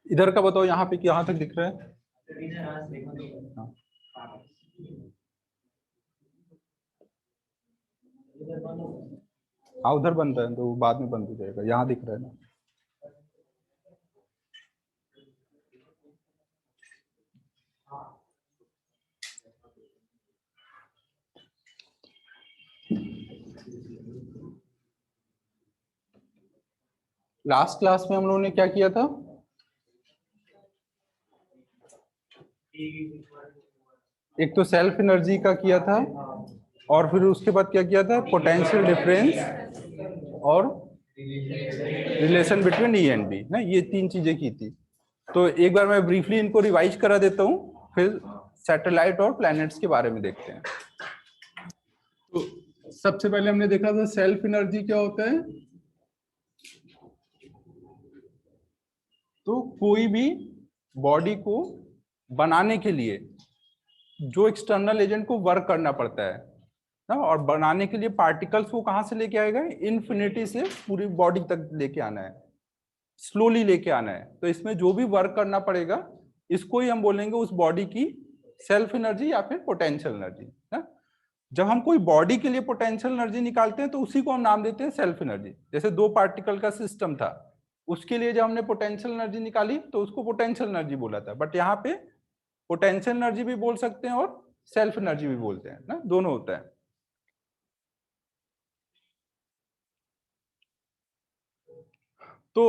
इधर का बताओ, यहाँ पे यहाँ तक दिख रहा है? हाँ। हाँ उधर बन रहा है तो बाद में बंद हो जाएगा, यहाँ दिख रहा है ना। लास्ट क्लास में हम लोगों ने क्या किया था? एक तो सेल्फ एनर्जी का किया था, और फिर उसके बाद क्या किया था? पोटेंशियल डिफरेंस और relation between E and B ना, ये तीन चीजें की थी। तो एक बार मैं ब्रीफली इनको रिवाइज करा देता हूँ, फिर सैटेलाइट और प्लैनेट्स के बारे में देखते हैं। तो सबसे पहले हमने देखा था सेल्फ एनर्जी क्या होता है। तो कोई भी बॉडी को बनाने के लिए जो एक्सटर्नल एजेंट को वर्क करना पड़ता है ना, और बनाने के लिए पार्टिकल्स को कहां से लेके आएगा? इन्फिनिटी से पूरी बॉडी तक लेके आना है, स्लोली लेके आना है। तो इसमें जो भी वर्क करना पड़ेगा, इसको ही हम बोलेंगे उस बॉडी की सेल्फ एनर्जी या फिर पोटेंशियल एनर्जी ना। जब हम कोई बॉडी के लिए पोटेंशियल एनर्जी निकालते हैं तो उसी को हम नाम देते हैं सेल्फ एनर्जी। जैसे 2 पार्टिकल का सिस्टम था, उसके लिए जब हमने पोटेंशियल एनर्जी निकाली तो उसको पोटेंशियल एनर्जी बोला था। बट यहाँ पे पोटेंशियल एनर्जी भी बोल सकते हैं और सेल्फ एनर्जी भी बोलते हैं ना, दोनों होता है। तो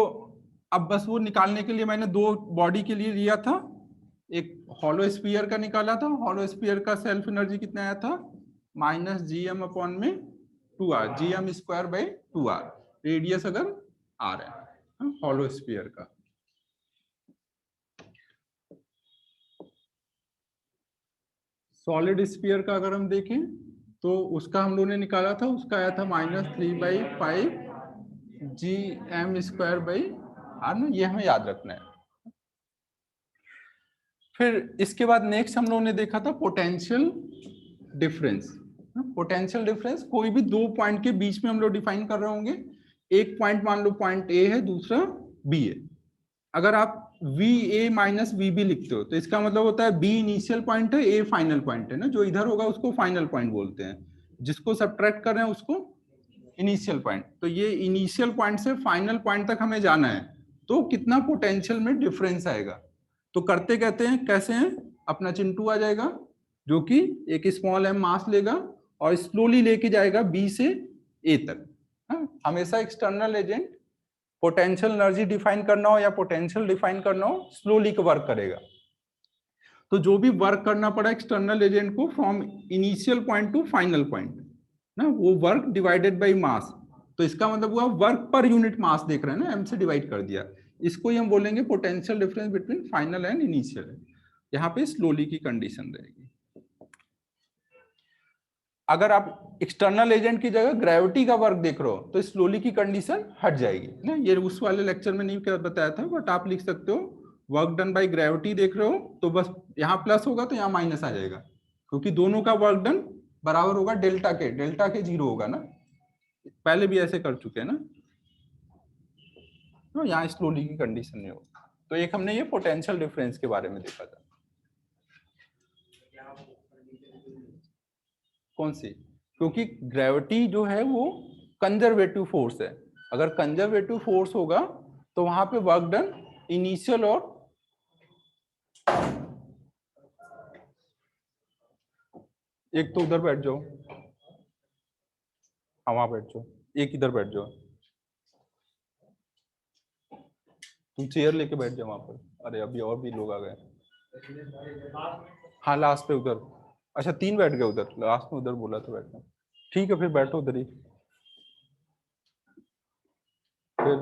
अब बस वो निकालने के लिए मैंने 2 बॉडी के लिए लिया था। एक हॉलो स्फीयर का निकाला था। हॉलो स्फीयर का सेल्फ एनर्जी कितना आया था? -gm/2r, gm²/2r, रेडियस अगर r है हॉलो स्फीयर का। सॉलिड स्फीयर का अगर हम देखें तो उसका हम लोगों ने निकाला था, उसका आया था -3/5 gm²/r ना, ये हमें याद रखना है। फिर इसके बाद नेक्स्ट हम लोगों ने देखा था पोटेंशियल डिफरेंस। पोटेंशियल डिफरेंस कोई भी 2 पॉइंट के बीच में हम लोग डिफाइन कर रहे होंगे। एक पॉइंट मान लो पॉइंट ए है, दूसरा बी है। अगर आप V A minus V B लिखते हो तो इसका मतलब होता है बी इनिशियल पॉइंट है, ए फाइनल पॉइंट है ना। जो इधर होगा उसको फाइनल पॉइंट बोलते हैं, जिसको सब्ट्रैक्ट कर रहे हैं उसको इनिशियल पॉइंट। तो ये इनिशियल पॉइंट से फाइनल पॉइंट तक हमें जाना है, तो कितना पोटेंशियल में डिफरेंस आएगा। तो करते कहते हैं कैसे हैं, अपना चिंटू आ जाएगा जो कि एक स्मॉल एम मास लेगा और स्लोली लेके जाएगा बी से ए तक। हमेशा external agent potential energy define करना हो या पोटेंशियल डिफाइन करना हो, स्लोली वर्क करेगा। तो जो भी वर्क करना पड़ा एक्सटर्नल एजेंट को from initial point two final point ना, वो वर्क डिवाइडेड बाय मास। तो इसका मतलब हुआ वर्क पर यूनिट मास देख रहे हैं ना, एम से डिवाइड कर दिया। इसको ही हम बोलेंगे potential difference between final and initial. यहाँ पे स्लोली की कंडीशन रहेगी। अगर आप एक्सटर्नल एजेंट की जगह ग्रेविटी का वर्क देख रहे हो तो स्लोली की कंडीशन हट जाएगी ना। ये उस वाले लेक्चर में नहीं बताया था, बट आप लिख सकते हो वर्क डन बाय ग्रेविटी देख रहे हो तो बस यहाँ प्लस होगा तो यहाँ माइनस आ जाएगा, क्योंकि दोनों का वर्क डन बराबर होगा डेल्टा के 0 होगा ना। पहले भी ऐसे कर चुके हैं ना, तो यहाँ स्लोली की कंडीशन नहीं होगा। तो एक हमने ये पोटेंशियल डिफरेंस के बारे में देखा था। कौन सी? क्योंकि ग्रेविटी जो है वो कंजर्वेटिव फोर्स है। अगर कंजर्वेटिव फोर्स होगा तो वहां पे वर्क डन इनिशियल और एक तो उधर बैठ जाओ, हाँ वहां बैठ जाओ, एक इधर बैठ जाओ, तुम चेयर लेके बैठ जाओ वहां पर। अरे अभी और भी लोग आ गए। हाँ लास्ट पे उधर। अच्छा 3 बैठ गए उधर, लास्ट में उधर बोला था बैठना। ठीक है फिर बैठो उधर ही। फिर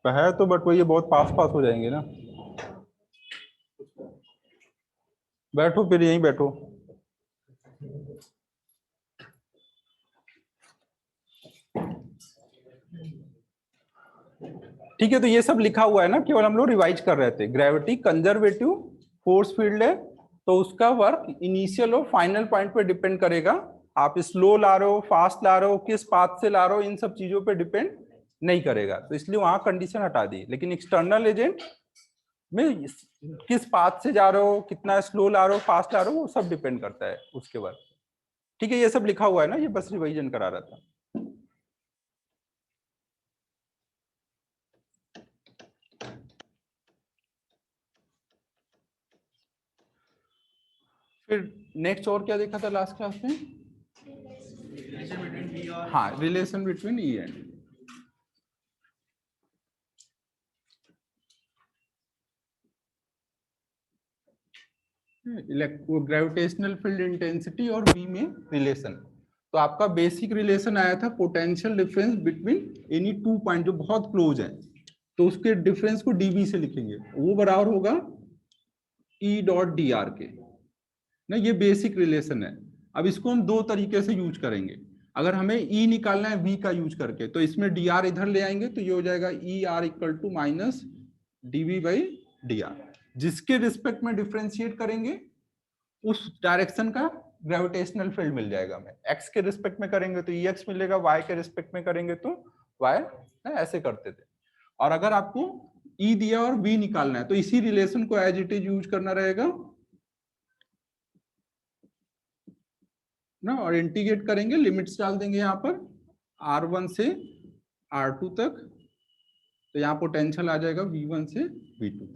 है तो बट वो ये बहुत पास पास हो जाएंगे ना। बैठो फिर यहीं बैठो। ठीक है, तो ये सब लिखा हुआ है ना, केवल हम लोग रिवाइज कर रहे थे। ग्रेविटी कंजर्वेटिव फोर्स फील्ड है, तो उसका वर्क इनिशियल और फाइनल पॉइंट पे डिपेंड करेगा। आप स्लो ला रहे हो, फास्ट ला रहे हो, किस पाथ से ला रहे हो, इन सब चीजों पे डिपेंड नहीं करेगा, तो इसलिए वहां कंडीशन हटा दी। लेकिन एक्सटर्नल एजेंट में किस पाथ से जा रहे हो, कितना स्लो ला रहे हो, फास्ट ला रहे हो, वो सब डिपेंड करता है उसके बाद। ठीक है, ये सब लिखा हुआ है ना, ये बस रिवीजन करा रहा था। फिर नेक्स्ट और क्या देखा था लास्ट क्लास में? हाँ, relation between E and gravitational field intensity और बी में रिलेशन। तो आपका बेसिक रिलेशन आया था potential difference between any two point जो बहुत क्लोज है, तो उसके डिफरेंस को डीबी से लिखेंगे, वो बराबर होगा ई डॉट डी आर के ना। ये बेसिक रिलेशन है। अब इसको हम दो तरीके से यूज करेंगे। अगर हमें ई निकालना है वी का यूज करके, तो इसमें डी आर इधर ले आएंगे, तो ये हो जाएगा E r equal to minus d V by d r. जिसके रिस्पेक्ट में डिफ्रेंशिएट करेंगे उस डायरेक्शन का ग्रेविटेशनल फील्ड मिल जाएगा हमें। एक्स के रिस्पेक्ट में करेंगे तो ई एक्स मिलेगा, वाई के रिस्पेक्ट में करेंगे तो वाई, ऐसे करते थे। और अगर आपको ई दिया और वी निकालना है, तो इसी रिलेशन को एज इट इज यूज करना रहेगा ना, और इंटीग्रेट करेंगे, लिमिट्स डाल देंगे यहाँ पर R1 से R2 तक, तो यहाँ पोटेंशियल आ जाएगा V1 से V2।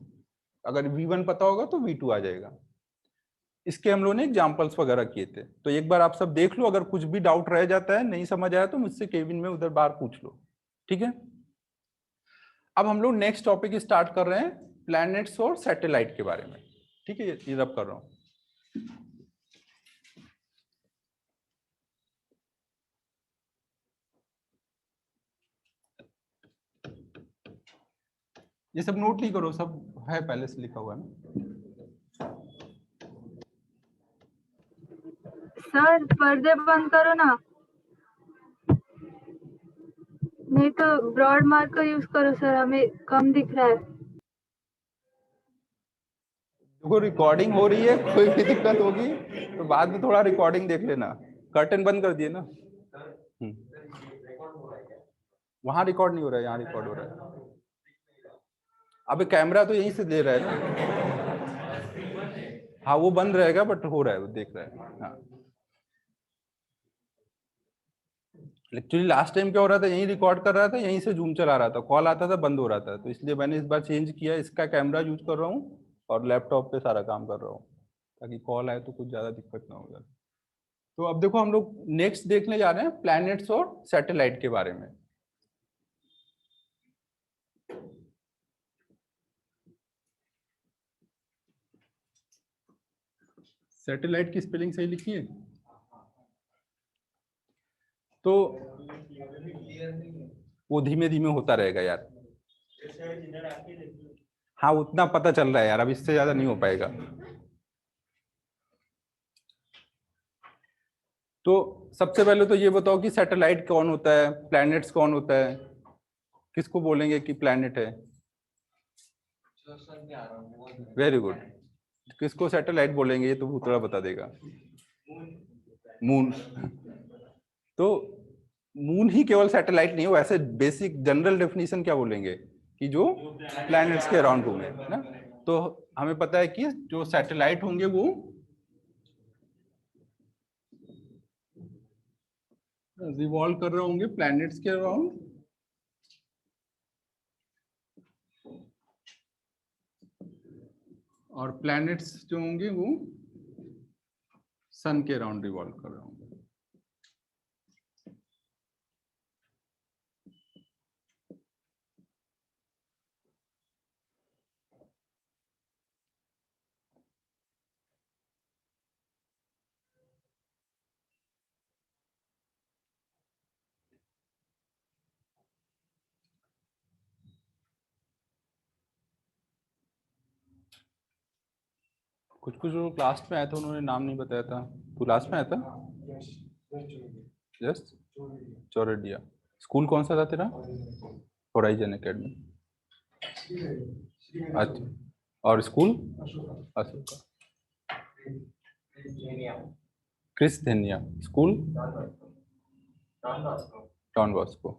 अगर V1 पता होगा तो V2 आ जाएगा। इसके हम लोगों ने एग्जांपल्स वगैरह किए थे, तो एक बार आप सब देख लो, अगर कुछ भी डाउट रह जाता है, नहीं समझ आया, तो मुझसे केबिन में उधर बाहर पूछ लो। ठीक है, अब हम लोग नेक्स्ट टॉपिक स्टार्ट कर रहे हैं प्लैनेट्स और सैटेलाइट के बारे में। ठीक है, ये रब कर रहा हूँ। ये सब नोट नहीं करो, सब है पहले से लिखा हुआ है ना। सर पर्दे बंद करो ना, नहीं तो ब्रॉड मार्कर यूज करो सर, हमें कम दिख रहा है। देखो रिकॉर्डिंग हो रही है, कोई भी दिक्कत होगी तो बाद में थोड़ा रिकॉर्डिंग देख लेना। कर्टन बंद कर दिए ना। वहां रिकॉर्ड नहीं हो रहा है, यहाँ रिकॉर्ड हो रहा है। अबे कैमरा तो यहीं से दे रहा है ना। हाँ वो बंद रहेगा, बट हो रहा है, वो देख रहा है। हाँ एक्चुअली लास्ट टाइम क्या हो रहा था, यहीं रिकॉर्ड कर रहा था, यहीं से जूम चला रहा था, कॉल आता था बंद हो रहा था, तो इसलिए मैंने इस बार चेंज किया, इसका कैमरा यूज कर रहा हूँ और लैपटॉप पे सारा काम कर रहा हूँ, ताकि कॉल आए तो कुछ ज्यादा दिक्कत ना हो जाए। तो अब देखो हम लोग नेक्स्ट देखने जा रहे हैं प्लैनेट्स और सैटेलाइट के बारे में। सैटेलाइट की स्पेलिंग सही लिखी है? तो वो धीमे धीमे होता रहेगा यार। हाँ उतना पता चल रहा है यार, अब इससे ज्यादा नहीं हो पाएगा। तो सबसे पहले तो ये बताओ कि सैटेलाइट कौन होता है, प्लैनेट्स कौन होता है, किसको बोलेंगे कि प्लैनेट है? Very good. किसको सैटेलाइट बोलेंगे, ये तो भूतड़ा बता देगा। मून। तो मून ही केवल सैटेलाइट नहीं हो, ऐसे बेसिक जनरल डेफिनेशन क्या बोलेंगे कि जो प्लैनेट्स के अराउंड घूमे ना। तो हमें पता है कि जो सैटेलाइट होंगे वो रिवॉल्व कर रहे होंगे प्लैनेट्स के अराउंड, और प्लैनेट्स जो होंगे वो सन के अराउंड रिवॉल्व कर रहे होंगे। कुछ कुछ लोग क्लास में आए थे, उन्होंने नाम नहीं बताया था। तू क्लास में आया था? यस, चौरडिया। स्कूल कौन सा था तेरा? Horizon academy. अच्छा, और स्कूल? अशोका। क्रिस धनिया स्कूल डॉन बॉस्को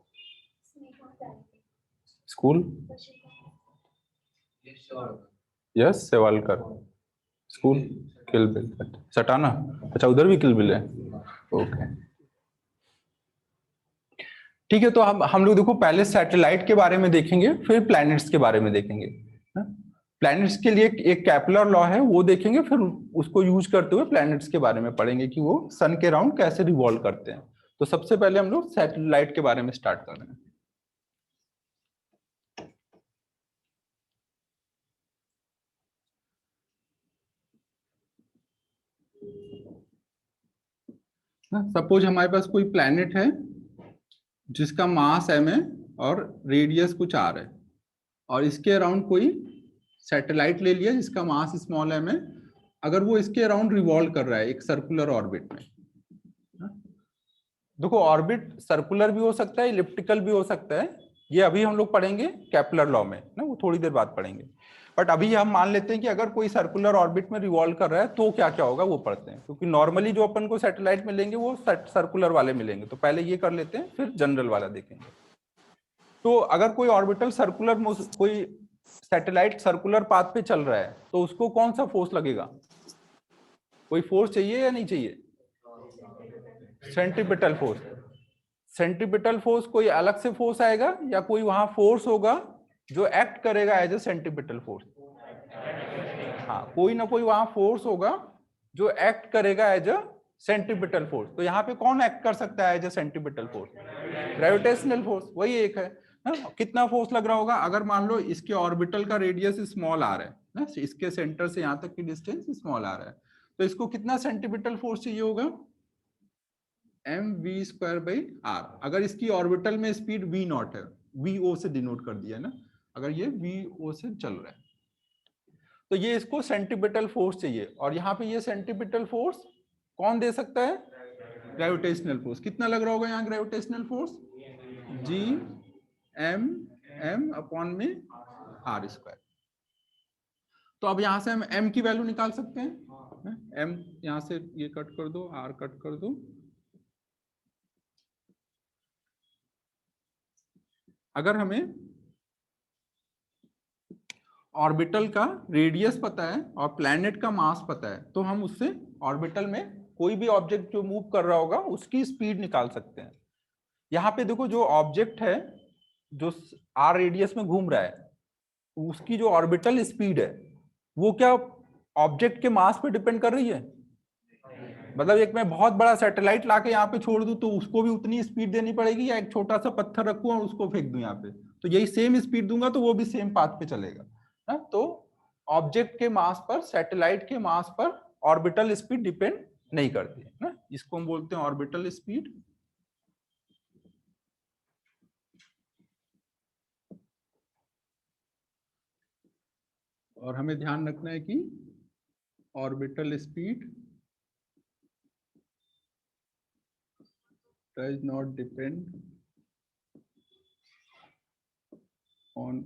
स्कूल यस सेवालकर स्कूल किल बिल सटाना। अच्छा उधर भी किल बिल है। ओके ठीक है। तो हम लोग देखो पहले सैटेलाइट के बारे में देखेंगे फिर प्लैनेट्स के बारे में देखेंगे। प्लैनेट्स के लिए एक कैपलर लॉ है वो देखेंगे, फिर उसको यूज करते हुए प्लैनेट्स के बारे में पढ़ेंगे कि वो सन के राउंड कैसे रिवॉल्व करते हैं। तो सबसे पहले हम लोग सैटेलाइट के बारे में स्टार्ट कर रहे हैं। सपोज हमारे पास कोई प्लैनेट है जिसका मास m है और रेडियस कुछ r है, और इसके अराउंड कोई सैटेलाइट ले लिया जिसका मास स्मॉल m है। अगर वो इसके अराउंड रिवॉल्व कर रहा है एक सर्कुलर ऑर्बिट में, देखो ऑर्बिट सर्कुलर भी हो सकता है इलिप्टिकल भी हो सकता है, ये अभी हम लोग पढ़ेंगे केपलर लॉ में ना, वो थोड़ी देर बाद पढ़ेंगे। बट अभी हम मान लेते हैं कि अगर कोई सर्कुलर ऑर्बिट में रिवॉल्व कर रहा है तो क्या क्या होगा वो पढ़ते हैं, क्योंकि नॉर्मली जो अपन को सैटेलाइट मिलेंगे वो सर्कुलर वाले मिलेंगे। तो पहले ये कर लेते हैं फिर जनरल वाला देखेंगे। तो अगर कोई ऑर्बिटल सर्कुलर, कोई सैटेलाइट सर्कुलर पाथ पे चल रहा है तो उसको कौन सा फोर्स लगेगा? कोई फोर्स चाहिए या नहीं चाहिए? Centripetal force. सेंट्रीपिटल फोर्स कोई अलग से फोर्स आएगा या कोई वहां फोर्स होगा जो एक्ट करेगा एज ए सेंट्रीपिटल फोर्स? हाँ, कोई ना कोई वहां फोर्स होगा जो एक्ट करेगा एज अ सेंट्रीपिटल फोर्स। तो यहाँ पे कौन एक्ट कर सकता है as a centripetal force? Gravitational force, वही एक है ना। कितना फोर्स लग रहा होगा? अगर मान लो इसके ऑर्बिटल का रेडियस स्मॉल आ रहा है ना, इसके सेंटर से यहाँ तक की डिस्टेंस स्मॉल आ रहा है, तो इसको कितना सेंट्रीपिटल फोर्स चाहिए होगा? mv²/r। अगर इसकी ऑर्बिटल में स्पीड v नॉट है, vo से डिनोट कर दिया है ना, अगर ये vo से चल रहा है तो ये इसको सेंट्रीपिटल फोर्स चाहिए। और यहाँ पे ये सेंट्रीपिटल फोर्स कौन दे सकता है? Gravitational force. कितना लग रहा होगा यहाँ gravitational force? g m upon में r²। तो अब यहाँ से हम m की वैल्यू निकाल सकते हैं। m यहाँ से ये कट कर दो, r कट कर दो। अगर हमें ऑर्बिटल का रेडियस पता है और प्लैनेट का मास पता है तो हम उससे ऑर्बिटल में कोई भी ऑब्जेक्ट जो मूव कर रहा होगा उसकी स्पीड निकाल सकते हैं। यहाँ पे देखो जो ऑब्जेक्ट है जो आर रेडियस में घूम रहा है उसकी जो ऑर्बिटल स्पीड है वो क्या ऑब्जेक्ट के मास पे डिपेंड कर रही है? मतलब एक मैं बहुत बड़ा सैटेलाइट लाके यहाँ पे छोड़ दूं तो उसको भी उतनी स्पीड देनी पड़ेगी, या एक छोटा सा पत्थर रखूं और उसको फेंक दूं यहाँ पे तो यही सेम स्पीड दूंगा तो वो भी सेम पाथ पे चलेगा ना। तो ऑब्जेक्ट के मास पर, सैटेलाइट के मास पर ऑर्बिटल स्पीड डिपेंड नहीं करती है ना, इसको हम बोलते हैं ऑर्बिटल स्पीड। और हमें ध्यान रखना है कि orbital speed does not depend on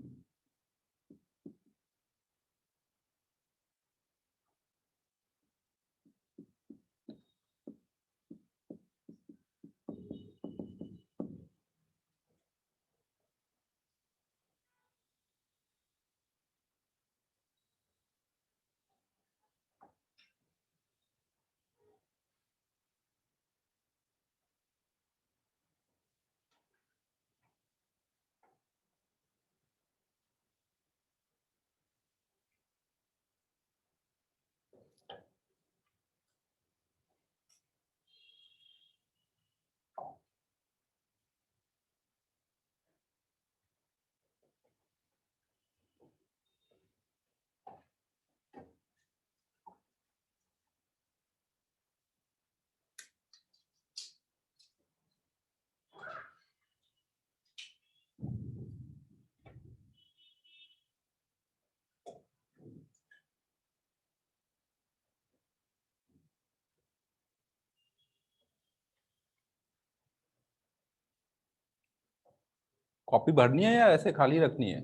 copy भरनी है या ऐसे खाली रखनी है?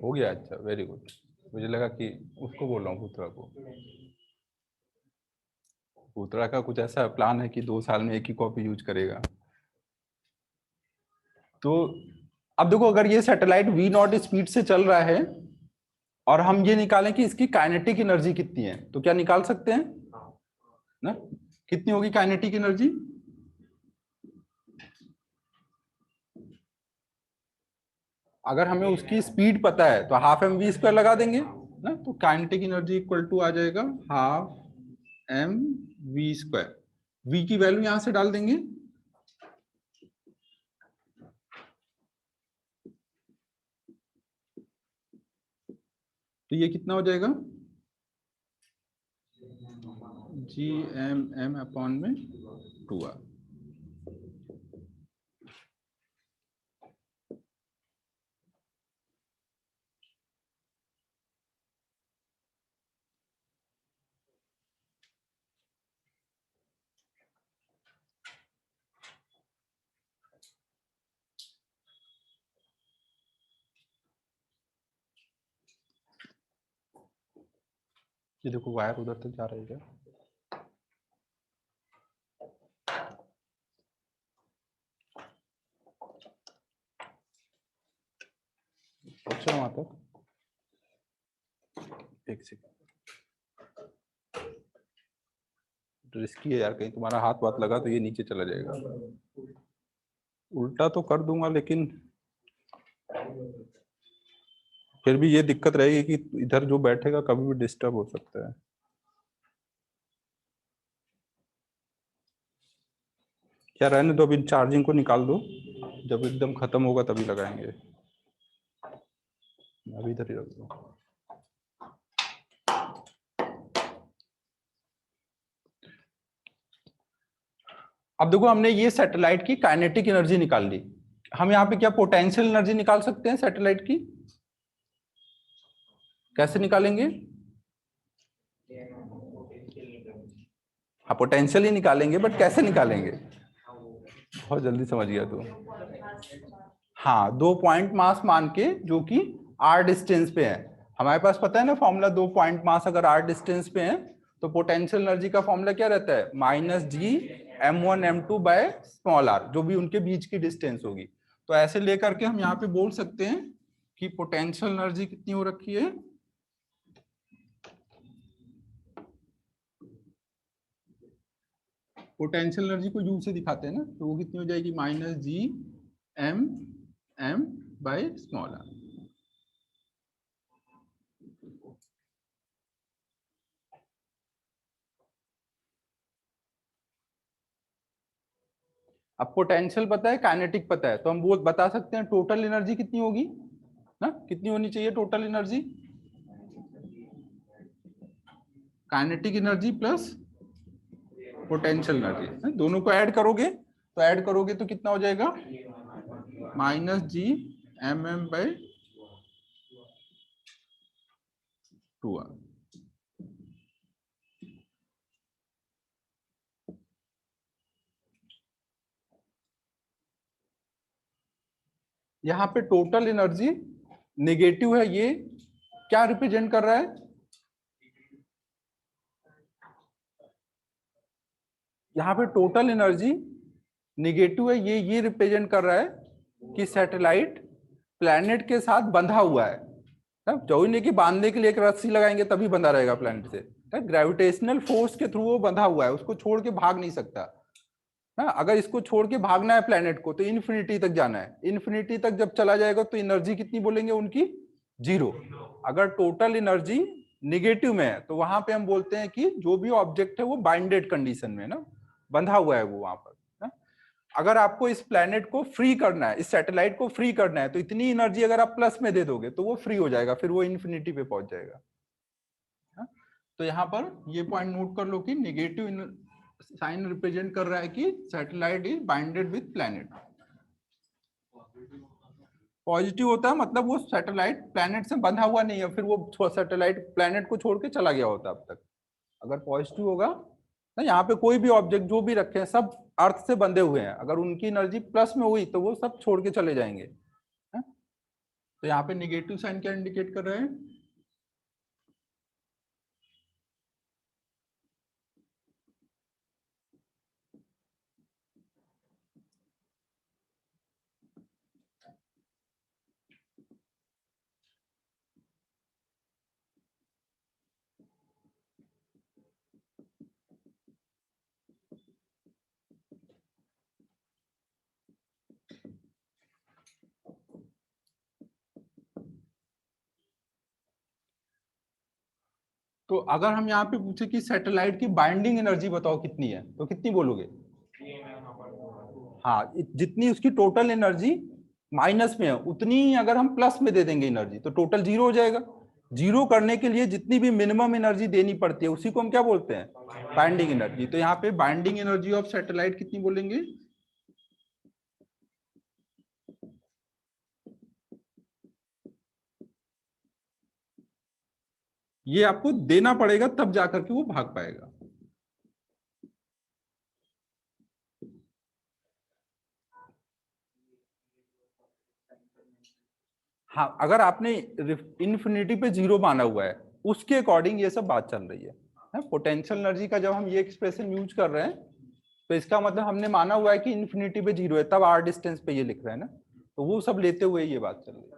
हो गया, अच्छा वेरी गुड। मुझे लगा कि उसको बोल रहा हूँ पुत्रा को। उत्तरा का कुछ ऐसा प्लान है कि 2 साल में एक ही कॉपी यूज करेगा। तो अब देखो, अगर ये सैटेलाइट v0 स्पीड से चल रहा है और हम ये निकालें कि इसकी काइनेटिक एनर्जी कितनी है, तो क्या निकाल सकते हैं ना? कितनी होगी काइनेटिक एनर्जी? अगर हमें उसकी स्पीड पता है तो हाफ एम वी स्क्वायर लगा देंगे ना, तो काइनेटिक एनर्जी इक्वल टू आ जाएगा half m v square. V की वैल्यू यहां से डाल देंगे, तो ये कितना हो जाएगा? जी एम एम अपॉन में 2r। ये देखो वायर उधर तक जा रही है क्या? अच्छा वहां तक, एक सेकंड, रिस्की है यार, कहीं तुम्हारा हाथ वाथ लगा तो ये नीचे चला जाएगा। उल्टा तो कर दूंगा लेकिन फिर भी ये दिक्कत रहेगी कि इधर जो बैठेगा कभी भी डिस्टर्ब हो सकता है। क्या रहने दो, अभी चार्जिंग को निकाल दो, जब एकदम खत्म होगा तभी लगाएंगे। अभी इधर ही रख दो। अब देखो, हमने ये सैटेलाइट की काइनेटिक एनर्जी निकाल ली। हम यहाँ पे क्या पोटेंशियल एनर्जी निकाल सकते हैं सैटेलाइट की? कैसे निकालेंगे? हाँ, पोटेंशियल ही निकालेंगे, बट कैसे निकालेंगे? बहुत जल्दी समझ गया तू। हाँ, 2 पॉइंट मास मान के, जो कि r डिस्टेंस पे है। हमारे पास पता है ना फॉर्मूला, 2 पॉइंट मास अगर r डिस्टेंस पे है तो पोटेंशियल एनर्जी का फॉर्मूला क्या रहता है? -g m1 m2 by small r, जो भी उनके बीच की डिस्टेंस होगी। तो ऐसे लेकर के हम यहाँ पे बोल सकते हैं कि पोटेंशियल एनर्जी कितनी हो रखी है? पोटेंशियल एनर्जी को यू से दिखाते हैं ना, तो वो कितनी हो जाएगी? -g m by small r। अब पोटेंशियल पता है, काइनेटिक पता है, तो हम वो बता सकते हैं टोटल एनर्जी कितनी होगी ना? कितनी होनी चाहिए total energy? Kinetic energy plus potential energy, दोनों को ऐड करोगे तो कितना हो जाएगा? -g m/2r। यहाँ पे टोटल एनर्जी नेगेटिव है, ये क्या रिप्रेजेंट कर रहा है? यहाँ पे टोटल एनर्जी नेगेटिव है, ये रिप्रेजेंट कर रहा है कि सैटेलाइट प्लैनेट के साथ बंधा हुआ है। जो ही नहीं कि बांधने के लिए एक रस्सी लगाएंगे तभी बंधा रहेगा प्लैनेट से, ग्रेविटेशनल फोर्स के थ्रू वो बंधा हुआ है, उसको छोड़ के भाग नहीं सकता। अगर इसको छोड़ के भागना है प्लैनेट को तो इन्फिनिटी तक जाना है, इन्फिनिटी तक जब चला जाएगा तो एनर्जी कितनी बोलेंगे उनकी? 0। अगर टोटल एनर्जी निगेटिव में है तो वहां पे हम बोलते हैं कि जो भी ऑब्जेक्ट है वो बाइंडेड कंडीशन में ना, बंधा हुआ है वो वहां पर ना? अगर आपको इस प्लैनेट को फ्री करना है, इस सैटेलाइट को फ्री करना है, तो इतनी एनर्जी अगर आप प्लस में दे दोगे तो वो फ्री हो जाएगा, फिर वो इन्फिनिटी पे पहुंच जाएगा। तो यहाँ पर ये पॉइंट नोट कर लो कि नेगेटिव साइन रिप्रेजेंट कर रहा है कि satellite is binded with planet. Positive होता है मतलब वो सैटेलाइट प्लैनेट से बंधा हुआ नहीं है, फिर वो सैटेलाइट प्लैनेट को छोड़ के चला गया होता अब तक। अगर पॉजिटिव होगा ना, यहाँ पे कोई भी ऑब्जेक्ट जो भी रखे हैं सब अर्थ से बंधे हुए हैं, अगर उनकी एनर्जी प्लस में हुई तो वो सब छोड़ के चले जाएंगे। तो यहाँ पे निगेटिव साइन क्या इंडिकेट कर रहे हैं? तो अगर हम यहाँ पे पूछे कि सैटेलाइट की बाइंडिंग एनर्जी बताओ कितनी है, तो कितनी बोलोगे? हाँ, जितनी उसकी टोटल एनर्जी माइनस में है उतनी अगर हम प्लस में दे देंगे एनर्जी तो टोटल जीरो हो जाएगा। जीरो करने के लिए जितनी भी मिनिमम एनर्जी देनी पड़ती है उसी को हम क्या बोलते हैं? Binding energy. तो यहाँ पे बाइंडिंग एनर्जी ऑफ सैटेलाइट कितनी बोलेंगे? ये आपको देना पड़ेगा तब जाकर के वो भाग पाएगा। हाँ, अगर आपने इन्फिनिटी पे जीरो माना हुआ है उसके अकॉर्डिंग ये सब बात चल रही है। पोटेंशियल एनर्जी का जब हम ये एक्सप्रेशन यूज कर रहे हैं तो इसका मतलब हमने माना हुआ है कि इन्फिनिटी पे जीरो है, तब आर डिस्टेंस पे ये लिख रहे हैं ना, तो वो सब लेते हुए ये बात चल रही है।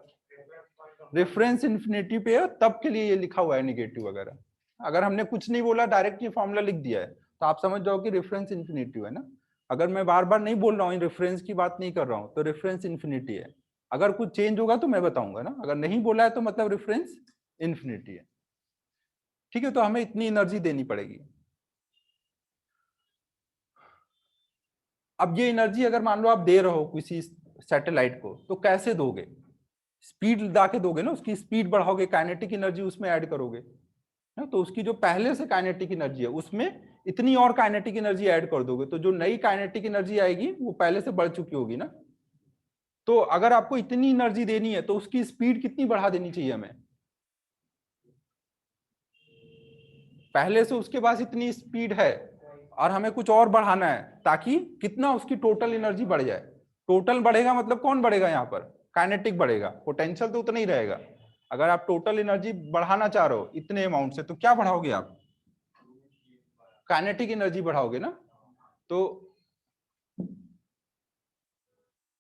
रेफरेंस इन्फिनिटी पे है तब के लिए ये लिखा हुआ है निगेटिव वगैरह। अगर हमने कुछ नहीं बोला, डायरेक्ट ये फॉर्मूला लिख दिया है, तो आप समझ जाओ कि रेफरेंस इन्फिनिटी है ना। अगर मैं बार बार नहीं बोल रहा हूँ, रेफरेंस की बात नहीं कर रहा हूँ, तो रेफरेंस इन्फिनिटी है। अगर कुछ चेंज होगा तो मैं बताऊंगा ना, अगर नहीं बोला है तो मतलब रेफरेंस इन्फिनिटी है। ठीक है, तो हमें इतनी एनर्जी देनी पड़ेगी। अब ये एनर्जी अगर मान लो आप दे रहे हो किसी सैटेलाइट को, तो कैसे दोगे? स्पीड लाके दोगे ना, उसकी स्पीड बढ़ाओगे, काइनेटिक एनर्जी उसमें ऐड करोगे ना, तो उसकी जो पहले से काइनेटिक एनर्जी है उसमें इतनी और काइनेटिक एनर्जी ऐड कर दोगे, तो जो नई काइनेटिक एनर्जी आएगी वो पहले से बढ़ चुकी होगी ना। तो अगर आपको इतनी एनर्जी देनी है तो उसकी स्पीड कितनी बढ़ा देनी चाहिए हमें? पहले से उसके पास इतनी स्पीड है और हमें कुछ और बढ़ाना है ताकि कितना उसकी टोटल एनर्जी बढ़ जाए। टोटल बढ़ेगा मतलब कौन बढ़ेगा यहाँ पर? काइनेटिक बढ़ेगा, पोटेंशियल तो उतना ही रहेगा। अगर आप टोटल एनर्जी बढ़ाना चाह रहे हो इतने अमाउंट से, तो क्या बढ़ाओगे आप? काइनेटिक एनर्जी बढ़ाओगे ना। तो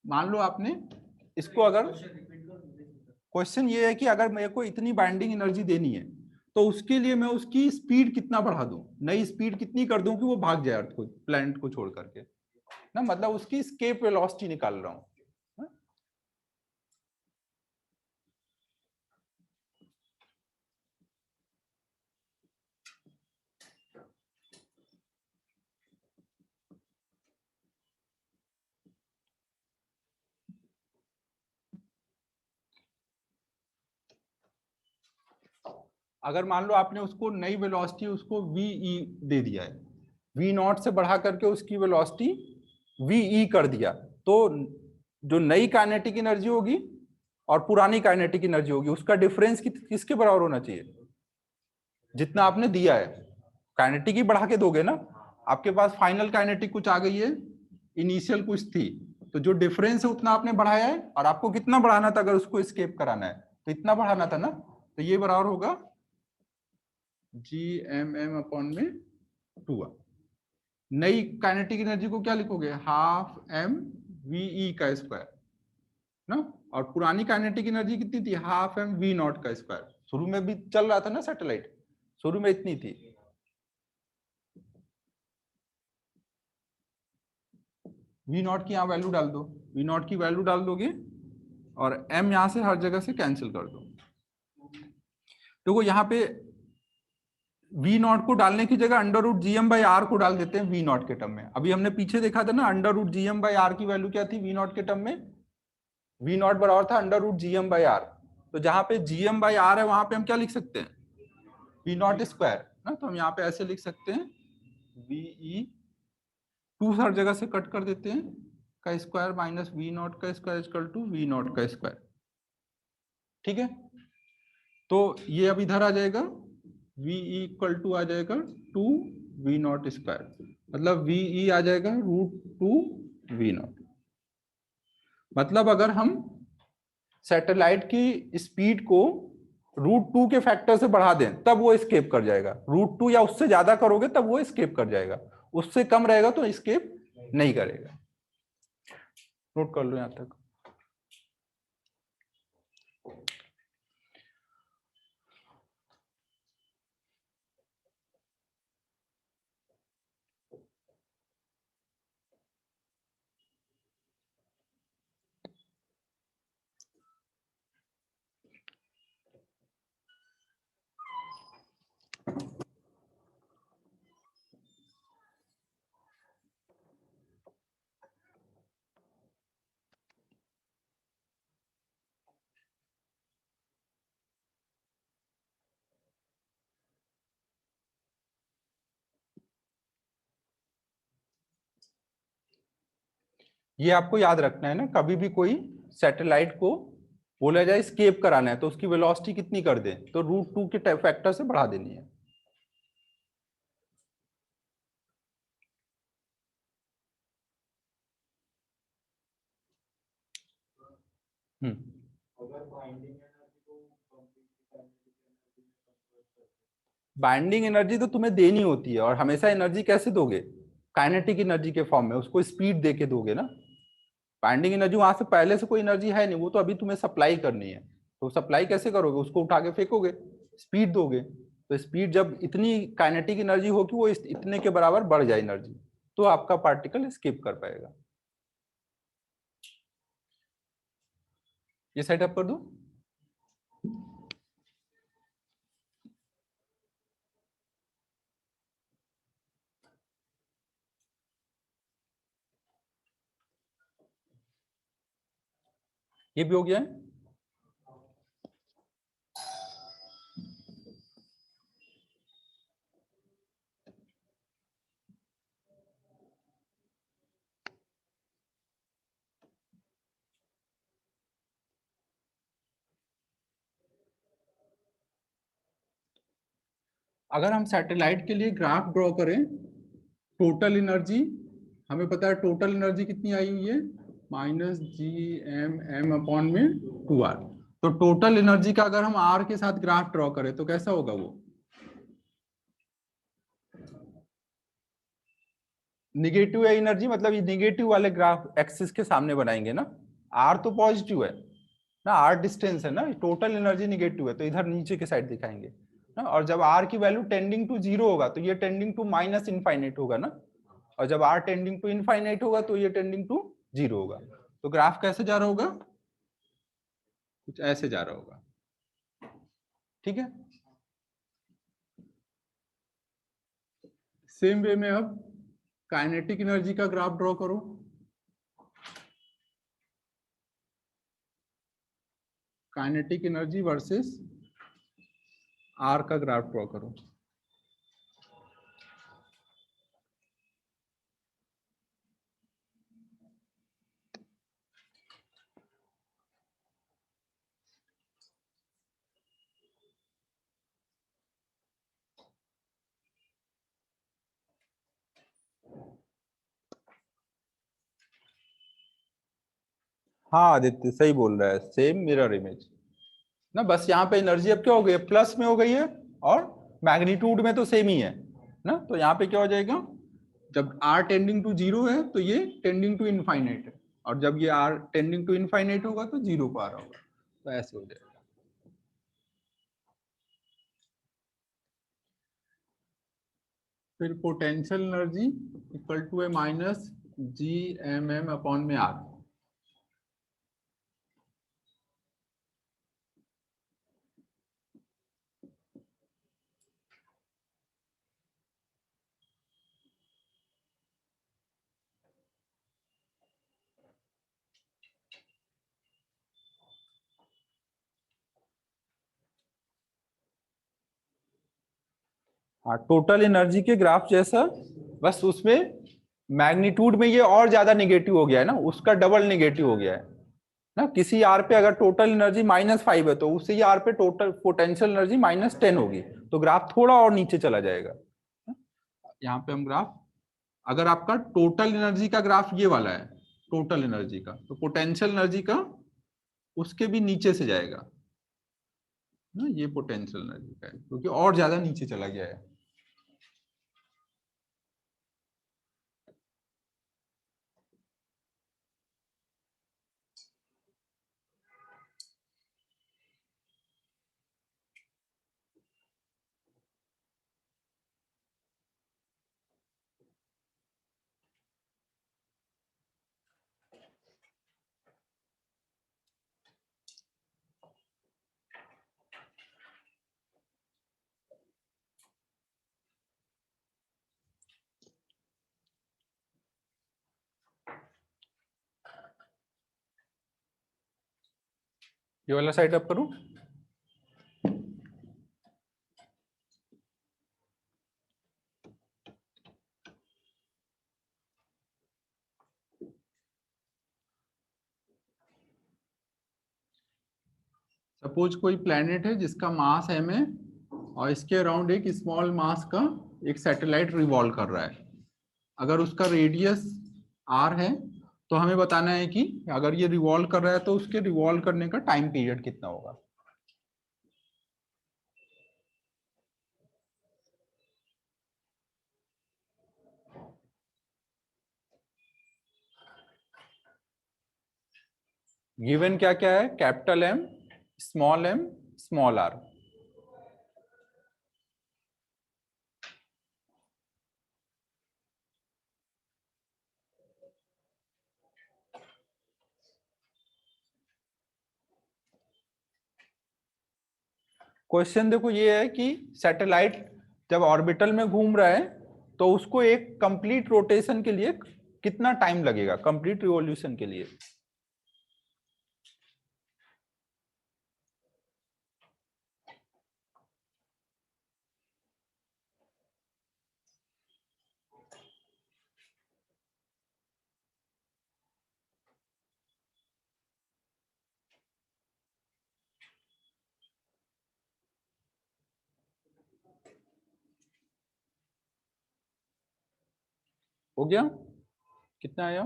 मान लो आपने इसको, अगर क्वेश्चन ये है कि अगर मेरे को इतनी बाइंडिंग एनर्जी देनी है तो उसके लिए मैं उसकी स्पीड कितना बढ़ा दूं, नई स्पीड कितनी कर दूं कि वो भाग जाए अर्थ को, प्लैनेट को छोड़ करके ना, मतलब उसकी एस्केप वेलोसिटी निकाल रहा हूं। अगर मान लो आपने उसको नई वेलोसिटी उसको वी दे दिया है, वी नॉट से बढ़ा करके उसकी वेलोसिटी वी कर दिया, तो जो नई काइनेटिक एनर्जी होगी और पुरानी काइनेटिक एनर्जी होगी उसका डिफरेंस किसके बराबर होना चाहिए? जितना आपने दिया है। काइनेटिक ही बढ़ा के दोगे ना, आपके पास फाइनल काइनेटिक कुछ आ गई है, इनिशियल कुछ थी, तो जो डिफरेंस है उतना आपने बढ़ाया है, और आपको कितना बढ़ाना था? अगर उसको एस्केप कराना है तो इतना बढ़ाना था ना, तो ये बराबर होगा GMM में 2। नई काइनेटिक एनर्जी को क्या लिखोगे? हाफ एम वी का स्क्वायर ना, और पुरानी काइनेटिक एनर्जी कितनी थी? हाफ एम वी नॉट का स्क्वायर। शुरू में भी चल रहा था ना सैटेलाइट, शुरू में इतनी थी। वी नॉट की यहाँ वैल्यू डाल दो, वी नॉट की वैल्यू डाल दोगे और एम यहां से हर जगह से कैंसिल कर दो। देखो यहाँ पे वी नॉट को डालने की जगह अंडर रूट GM/R को डाल देते हैं वी नॉट के टर्म में। अभी हमने पीछे देखा था ना, अंडर रूट GM/R की वैल्यू क्या थी वी नॉट के टर्म में? वी नॉट बराबर था अंडर रूट GM/R। तो जहां पे GM/R है वहां पे हम क्या लिख सकते हैं? वी नॉट स्क्वायर ना, तो हम यहाँ पे ऐसे लिख सकते हैं VE, टू हर जगह से कट कर देते हैं, का स्क्वायर माइनस वी नॉट का square equal to v not का स्क्वायर। ठीक है, तो ये अब इधर आ जाएगा, VE इक्वल टू आ जाएगा 2V0 स्क्वायर, मतलब VE आ जाएगा √2V0। मतलब अगर हम सैटेलाइट की स्पीड को √2 के फैक्टर से बढ़ा दें तब वो स्केप कर जाएगा, √2 या उससे ज्यादा करोगे तब वो स्केप कर जाएगा, उससे कम रहेगा तो स्केप नहीं करेगा। नोट कर लो यहां तक। ये आपको याद रखना है ना, कभी भी कोई सैटेलाइट को बोला जाए स्केप कराना है तो उसकी वेलोसिटी कितनी कर दें, तो √2 के फैक्टर से बढ़ा देनी है। बाइंडिंग एनर्जी तो तुम्हें देनी होती है, और हमेशा एनर्जी कैसे दोगे, काइनेटिक एनर्जी के फॉर्म में, उसको स्पीड देके दोगे ना। बाइंडिंग एनर्जी वहां से पहले से कोई एनर्जी है नहीं, वो तो अभी तुम्हें सप्लाई करनी है। तो सप्लाई कैसे करोगे, उसको उठा के फेंकोगे, स्पीड दोगे। तो स्पीड जब इतनी काइनेटिक एनर्जी हो कि वो इतने के बराबर बढ़ जाए एनर्जी, तो आपका पार्टिकल स्किप कर पाएगा। ये सेटअप कर दो। ये भी हो गया है। अगर हम सैटेलाइट के लिए ग्राफ ड्रॉ करें, टोटल एनर्जी हमें पता है, टोटल एनर्जी कितनी आई हुई है, -Gm/m/2r। तो टोटल एनर्जी का अगर हम आर के साथ ग्राफ ड्रॉ करें तो कैसा होगा वो, निगेटिव है एनर्जी, मतलब ये निगेटिव वाले ग्राफ एक्सिस के सामने बनाएंगे ना। आर तो पॉजिटिव है ना, आर डिस्टेंस है ना, टोटल एनर्जी निगेटिव है तो इधर नीचे के साइड दिखाएंगे ना। और जब आर की वैल्यू टेंडिंग टू 0 होगा तो ये टेंडिंग टू माइनस इनफाइनाइट होगा ना, और जब आर टेंडिंग टू इनफाइनाइट होगा तो ये टेंडिंग टू 0 होगा। तो ग्राफ कैसे जा रहा होगा, कुछ ऐसे जा रहा होगा। ठीक है, सेम वे में अब काइनेटिक एनर्जी का ग्राफ ड्रॉ करो। काइनेटिक एनर्जी वर्सेस आर का ग्राफ ड्रॉ करो। हाँ आदित्य सही बोल रहा है, सेम मिरर इमेज ना, बस यहाँ पे एनर्जी अब क्या हो गई है, प्लस में हो गई है, और मैग्नीट्यूड में तो सेम ही है ना। तो यहाँ पे क्या हो जाएगा, जब r टेंडिंग टू 0 है तो ये टेंडिंग टू इनफाइनाइट है, और जब ये r टेंडिंग टू इनफाइनाइट होगा तो 0 पर आ रहा होगा। तो ऐसे हो जाएगा। फिर पोटेंशियल एनर्जी इक्वल टू है -Gmm/r। हाँ टोटल एनर्जी के ग्राफ जैसा, बस उसमें मैग्नीट्यूड में ये और ज्यादा निगेटिव हो गया है ना, उसका डबल निगेटिव हो गया है ना। किसी आर पे अगर टोटल एनर्जी -5 है तो उसी आर पे टोटल पोटेंशियल एनर्जी -10 होगी, तो ग्राफ थोड़ा और नीचे चला जाएगा। यहाँ पे हम ग्राफ, अगर आपका टोटल एनर्जी का ग्राफ ये वाला है, टोटल एनर्जी का, तो पोटेंशियल एनर्जी का उसके भी नीचे से जाएगा ना, ये पोटेंशियल एनर्जी का है क्योंकि और ज्यादा नीचे चला गया है। ये वाला साइड अप करूं। सपोज कोई प्लेनेट है जिसका मास m है और इसके अराउंड एक स्मॉल मास का एक सैटेलाइट रिवॉल्व कर रहा है। अगर उसका रेडियस r है तो हमें बताना है कि अगर ये रिवॉल्व कर रहा है तो उसके रिवॉल्व करने का टाइम पीरियड कितना होगा। गिवन क्या क्या है, capital M, small r। Question देखो ये है कि सैटेलाइट जब ऑर्बिटल में घूम रहा है तो उसको एक कंप्लीट रोटेशन के लिए कितना टाइम लगेगा, कंप्लीट रिवॉल्यूशन के लिए। हो गया, कितना आया?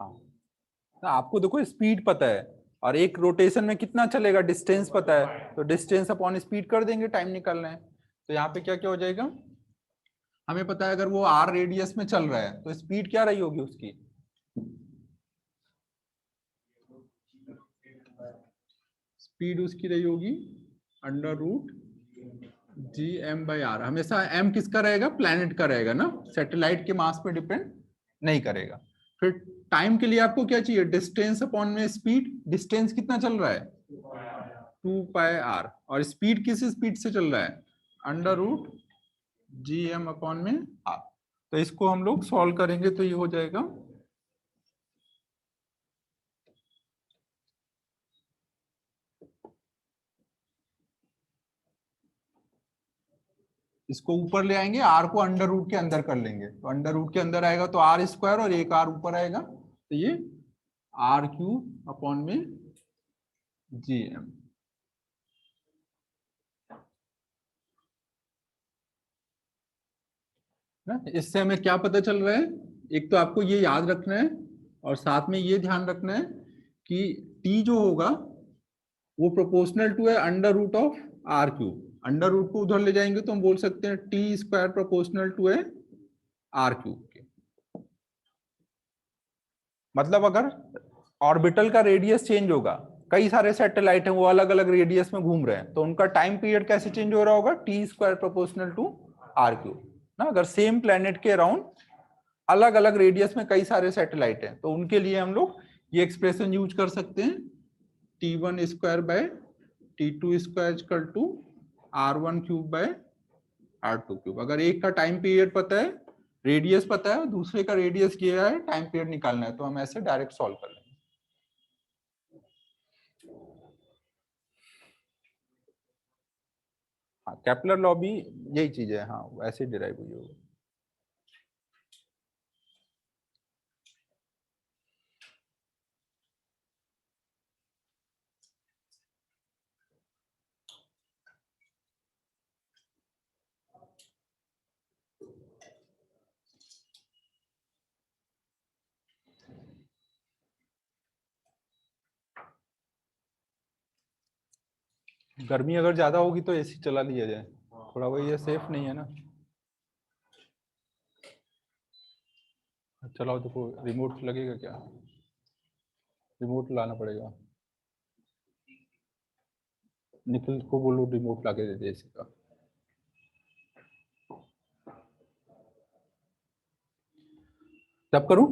हाँ, तो आपको देखो स्पीड पता है और एक रोटेशन में कितना चलेगा डिस्टेंस पता है, तो डिस्टेंस अपॉन स्पीड कर देंगे, टाइम निकालना है। तो यहाँ पे क्या क्या हो जाएगा, हमें पता है अगर वो r रेडियस में चल रहा है तो स्पीड क्या रही होगी उसकी, स्पीड उसकी रही होगी √g/m/r। हमेशा m किसका रहेगा, प्लैनेट का रहेगा ना, सैटेलाइट के मास पे डिपेंड नहीं करेगा। फिर टाइम के लिए आपको क्या चाहिए, डिस्टेंस अपॉन में स्पीड। डिस्टेंस कितना चल रहा है 2πr, और स्पीड किस स्पीड से चल रहा है √gm/r। तो इसको हम लोग सॉल्व करेंगे तो ये हो जाएगा इसको ऊपर ले आएंगे, r को अंडर रूट के अंदर कर लेंगे, तो अंडर रूट के अंदर आएगा तो r² और एक r ऊपर आएगा, तो ये r³ में gm। ना, इससे हमें क्या पता चल रहा है, एक तो आपको ये याद रखना है और साथ में ये ध्यान रखना है कि t जो होगा वो प्रोपोर्शनल टू है √r³। अंडर रूट को उधर ले जाएंगे तो हम बोल सकते हैं t² प्रोपोर्शनल टू है r³ के। मतलब अगर ऑर्बिटल का रेडियस चेंज होगा, कई सारे सैटेलाइट हैं वो अलग अलग रेडियस में घूम रहे हैं, तो उनका टाइम पीरियड कैसे चेंज हो रहा होगा, t² प्रोपोर्शनल टू r³ ना। अगर सेम प्लेनेट के अराउंड अलग अलग रेडियस में कई सारे सैटेलाइट हैं तो उनके लिए हम लोग ये एक्सप्रेशन यूज कर सकते हैं, t1²/t2² r1³ अगर एक का टाइम पीरियड पता है, रेडियस पता है, दूसरे का रेडियस किया है, टाइम पीरियड निकालना है, तो हम ऐसे डायरेक्ट सॉल्व कर लेंगे। हाँ, केपलर लॉ भी यही चीज है, हाँ वैसे डिराइव हुई होगी। गर्मी अगर ज्यादा होगी तो एसी चला लिया जाए, थोड़ा वही है, सेफ नहीं है ना। चलाओ, देखो रिमोट लगेगा क्या, रिमोट लाना पड़ेगा, निखिल को बोलो रिमोट ला के दे दे एसी का। तब करूं,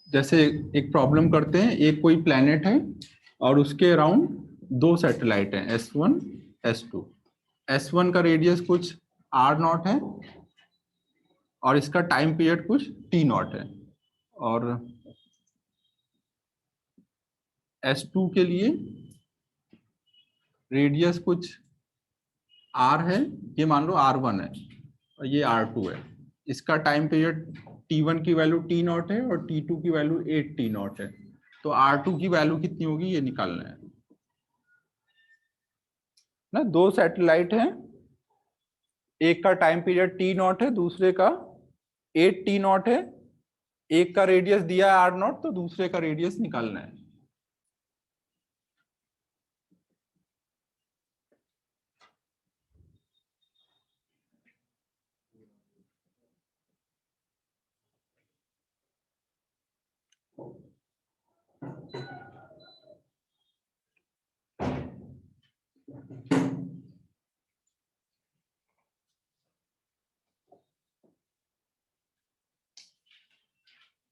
जैसे एक प्रॉब्लम करते हैं, एक कोई प्लेनेट है और उसके अराउंड दो सैटेलाइट हैं S1 S2। S1 का रेडियस कुछ r0 है और इसका टाइम पीरियड कुछ t0 है, और S2 के लिए रेडियस कुछ R है, ये मान लो R1 है और ये R2 है। इसका टाइम पीरियड T1 की वैल्यू T0 है और T2 की वैल्यू 8 T0 है। तो R2 की वैल्यू कितनी होगी ये निकालना है ना। दो सैटेलाइट हैं, एक का टाइम पीरियड T0 है, दूसरे का 8 T0 है। एक का रेडियस दिया है R0, तो दूसरे का रेडियस निकालना है।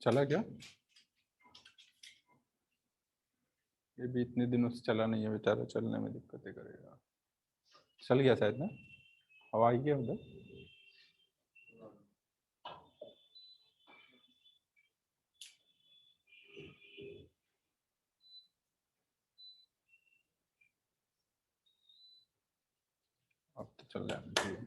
चला क्या? ये भी इतने दिनों से चला नहीं है बेचारा, चलने में दिक्कतें करेगा। चल गया शायद ना, हवा आई है उधर। अब तो चल जाना चाहिए।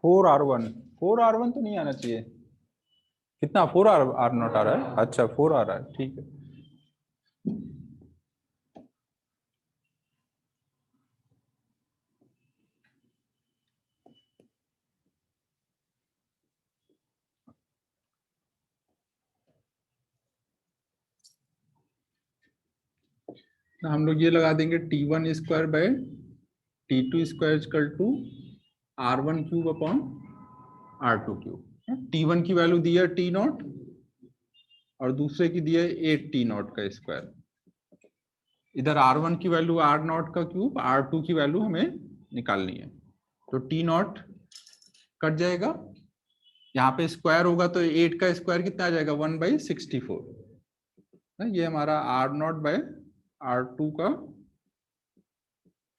फोर आर वन तो नहीं आना चाहिए। कितना? आर नॉट आ रहा है? अच्छा 4 आ रहा है, ठीक है। तो हम लोग ये लगा देंगे T1 square by T2 square equal to R1 cube upon R2 cube. T1 की वैल्यू दी है T0 और दूसरे की दी है 8 T0 का स्क्वायर। इधर R1 की वैल्यू R0 का क्यूब, R2 की वैल्यू हमें निकालनी है। तो T0 कट जाएगा, यहाँ पे स्क्वायर होगा तो 8 का स्क्वायर कितना आ जाएगा? 1/64। ये हमारा R0/R2 का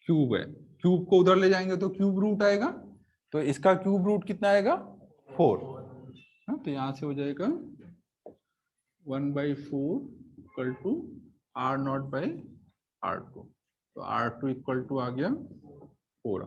क्यूब है। क्यूब को उधर ले जाएंगे तो क्यूब रूट आएगा, तो इसका क्यूब रूट कितना आएगा? 4। तो यहां से हो जाएगा 1/4 इक्वल टू R0/R2। तो R2 इक्वल टू आ गया 4।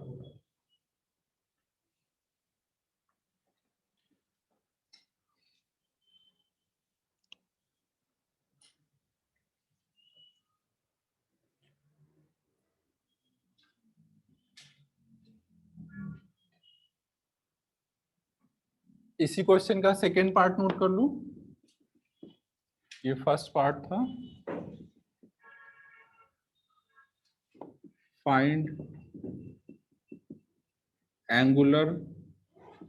इसी क्वेश्चन का सेकेंड पार्ट नोट कर लूं। ये फर्स्ट पार्ट था, find angular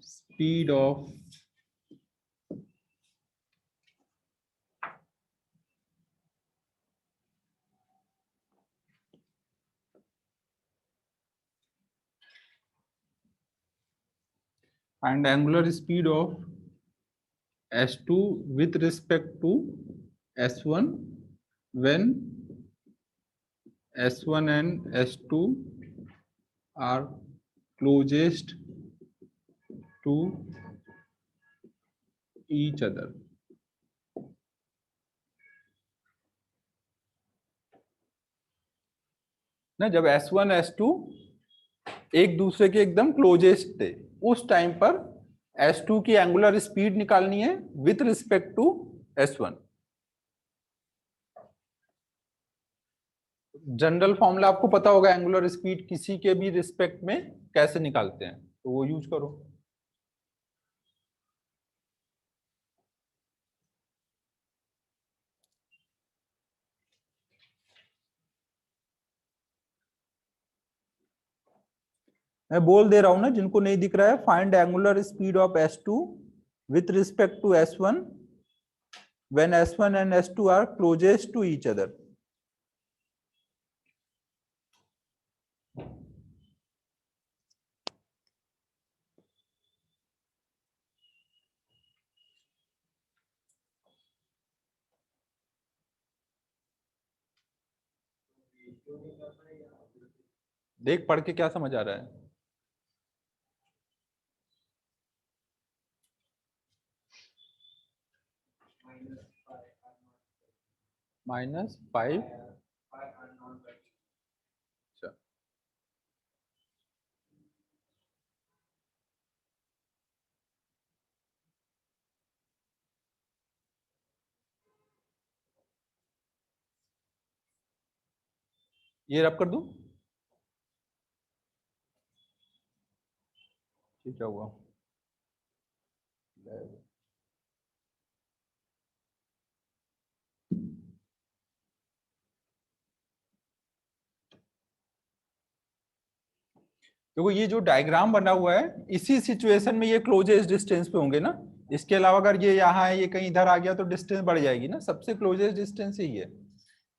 speed of S2 with respect to S1 when S1 and S2 are closest to each other। ना जब S1 S2 एक दूसरे के एकदम क्लोजेस्ट थे, उस टाइम पर S2 की एंगुलर स्पीड निकालनी है with respect to S1। General formula आपको पता होगा, एंगुलर स्पीड किसी के भी रिस्पेक्ट में कैसे निकालते हैं, तो वो यूज करो। मैं बोल दे रहा हूं ना, जिनको नहीं दिख रहा है, find angular speed of S2 with respect to S1 when S1 and S2 are closest to each other। देख पढ़ के क्या समझ आ रहा है? -5। अच्छा, ये रब कर दूं? ठीक है हुआ। देखो ये जो डायग्राम बना हुआ है, इसी सिचुएशन में ये क्लोजेस्ट डिस्टेंस पे होंगे ना। इसके अलावा अगर ये यहाँ है, ये कहीं इधर आ गया तो डिस्टेंस बढ़ जाएगी ना। सबसे क्लोजेस्ट डिस्टेंस यही है।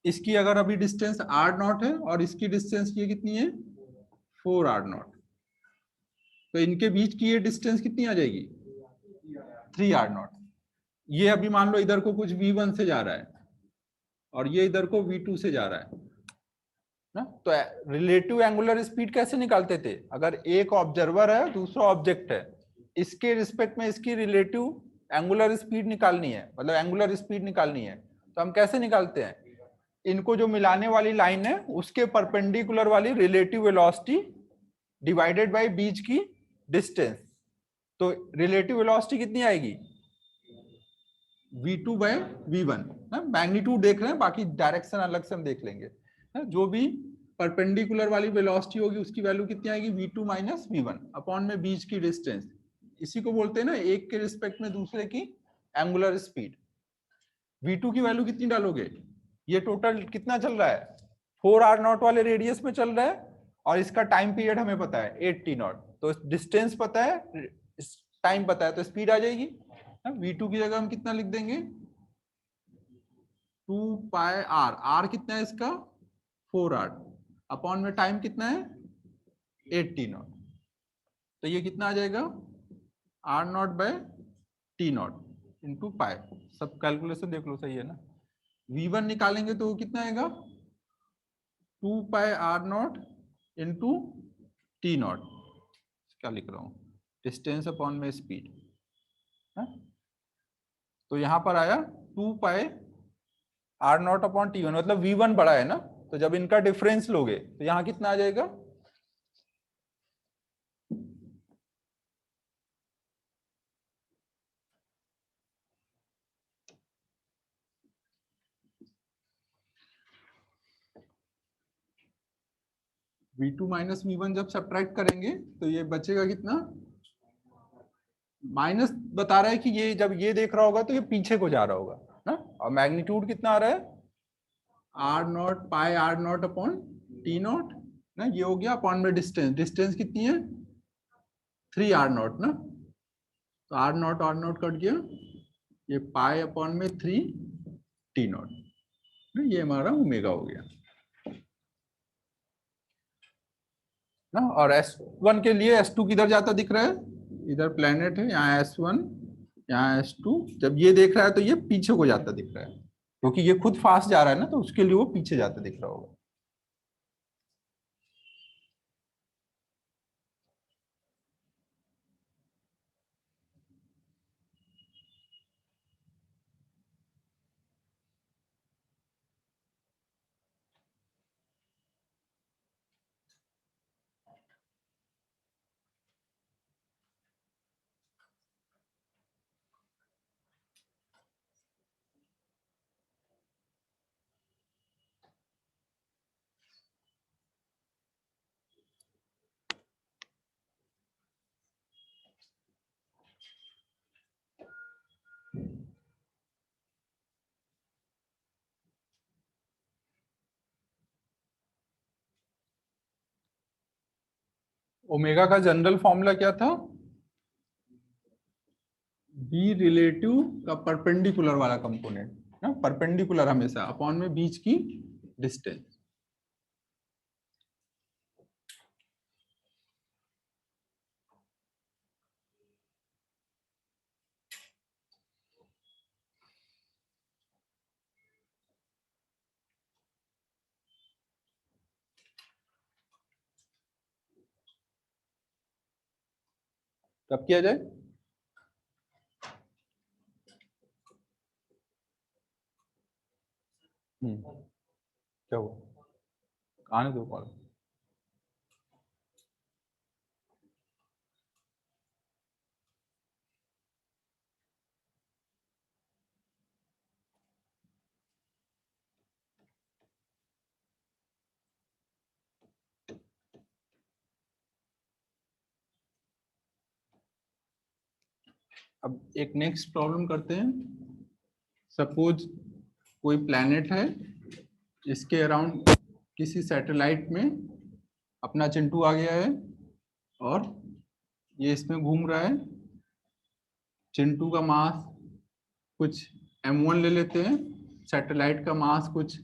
इसकी अगर अभी डिस्टेंस r0 है और इसकी डिस्टेंस ये कितनी है 4r0, तो इनके बीच की ये डिस्टेंस कितनी आ जाएगी 3r0। ये अभी मान लो इधर को कुछ v1 से जा रहा है और ये इधर को v2 से जा रहा है ना। तो रिलेटिव एंगुलर स्पीड कैसे निकालते थे? अगर एक ऑब्जर्वर है, दूसरा ऑब्जेक्ट है, इसके रिस्पेक्ट में इसकी रिलेटिव एंगुलर स्पीड निकालनी है, मतलब एंगुलर स्पीड निकालनी है। तो हम कैसे निकालते हैं? इनको जो मिलाने वाली लाइन है उसके परपेंडिकुलर वाली रिलेटिव वेलोसिटी डिवाइडेड बाय बीच की डिस्टेंस। तो रिलेटिव वेलोसिटी कितनी आएगी v2 बाय v1 ना। मैग्नीट्यूड देख रहे हैं, बाकी डायरेक्शन अलग से हम देख लेंगे ना। जो भी परपेंडिकुलर वाली वेलोसिटी होगी उसकी वैल्यू कितनी आएगी v2 माइनस v1 अपॉन में बीच की डिस्टेंस। इसी को बोलते हैं ना एक के रिस्पेक्ट में दूसरे की एंगुलर स्पीड। v2 की वैल्यू कितनी डालोगे? ये टोटल कितना चल रहा है 4r0 वाले रेडियस में चल रहा है और इसका टाइम पीरियड हमें पता है 8t0। तो डिस्टेंस पता है, टाइम पता है, तो स्पीड आ जाएगी। v2 की जगह हम कितना लिख देंगे 2 पाई r। r कितना है इसका 4r अपॉन में टाइम कितना है 8t0। तो ये कितना आ जाएगा r0 bye t0 into pi. सब कैलकुलेशन देख लो, सही है ना। v1 निकालेंगे तो वो कितना आएगा 2 पाई r0 इंटू t0। क्या लिख रहा हूं डिस्टेंस अपॉन में स्पीड है। तो यहां पर आया 2 पाई r0 अपॉन t1, मतलब v1 बड़ा है ना। तो जब इनका डिफरेंस लोगे तो यहां कितना आ जाएगा v2 माइनस v1 जब सब्ट्रैक्ट करेंगे तो ये बचेगा कितना माइनस बता रहा है कि ये जब ये देख रहा होगा तो ये पीछे को जा रहा होगा ना। और मैग्नीट्यूड कितना आ रहा है r0 पाई r0 अपॉन t0 ना। ये हो गया अपॉन में डिस्टेंस। डिस्टेंस कितनी है 3r0 ना। तो r0 कट गया, ये पाई अपॉन में 3t0 ना। ये हमारा ओमेगा हो गया ना। और S1 के लिए S2 किधर जाता दिख रहा है, इधर प्लेनेट है, यहाँ S1 यहाँ S2। जब ये देख रहा है तो ये पीछे को जाता दिख रहा है, क्योंकि ये खुद फास्ट जा रहा है ना, तो उसके लिए वो पीछे जाता दिख रहा होगा। ओमेगा का जनरल फॉर्मूला क्या था, बी रिलेटिव का परपेंडिकुलर वाला कंपोनेंट ना, परपेंडिकुलर हमेशा अपॉन में बीच की डिस्टेंस। कब किया जाए? क्या हुआ? आने दो कॉल। अब एक नेक्स्ट प्रॉब्लम करते हैं। सपोज कोई प्लैनेट है, इसके अराउंड किसी सैटेलाइट में अपना चिंटू आ गया है और ये इसमें घूम रहा है। चिंटू का मास कुछ m1 ले लेते हैं, सैटेलाइट का मास कुछ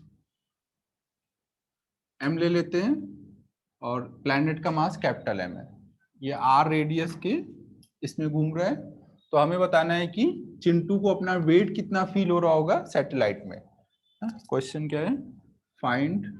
m ले लेते हैं और प्लैनेट का मास कैपिटल M है। ये r रेडियस के इसमें घूम रहा है। तो हमें बताना है कि चिंटू को अपना वेट कितना फील हो रहा होगा सैटेलाइट में। क्वेश्चन क्या है? फाइंड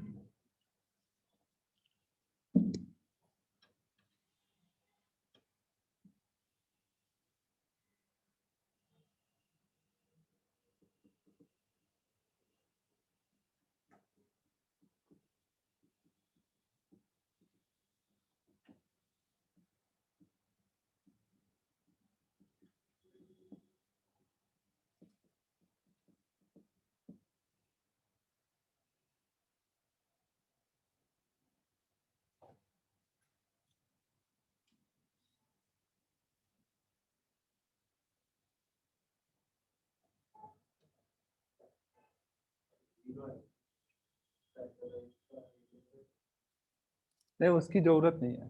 नहीं, उसकी जरूरत नहीं है।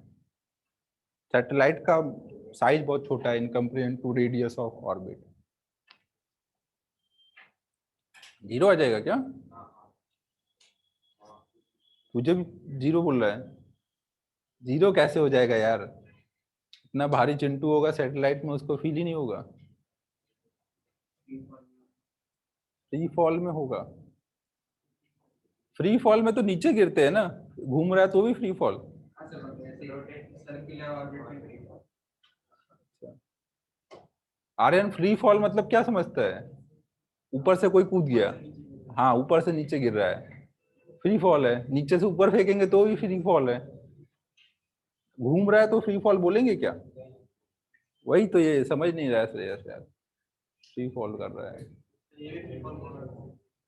सैटेलाइट का साइज बहुत छोटा है in comparison to radius of orbit. Zero आ जाएगा क्या? तुझे भी जीरो बोल रहा है? जीरो कैसे हो जाएगा यार? इतना भारी चिंटू होगा सैटेलाइट में, उसको फील ही नहीं होगा। फ्री फॉल में होगा। फ्री फॉल में तो नीचे गिरते हैं ना, घूम रहा है तो भी free fall. Aryan, free fall मतलब क्या समझता है? ऊपर से कोई कूद गया, हाँ ऊपर से नीचे गिर रहा है, फ्री फॉल है। नीचे से ऊपर फेंकेंगे तो भी फ्री फॉल है। घूम रहा है तो फ्री फॉल बोलेंगे क्या? वही तो ये समझ नहीं रहा है श्रेयस यार, फ्री फॉल कर रहा है।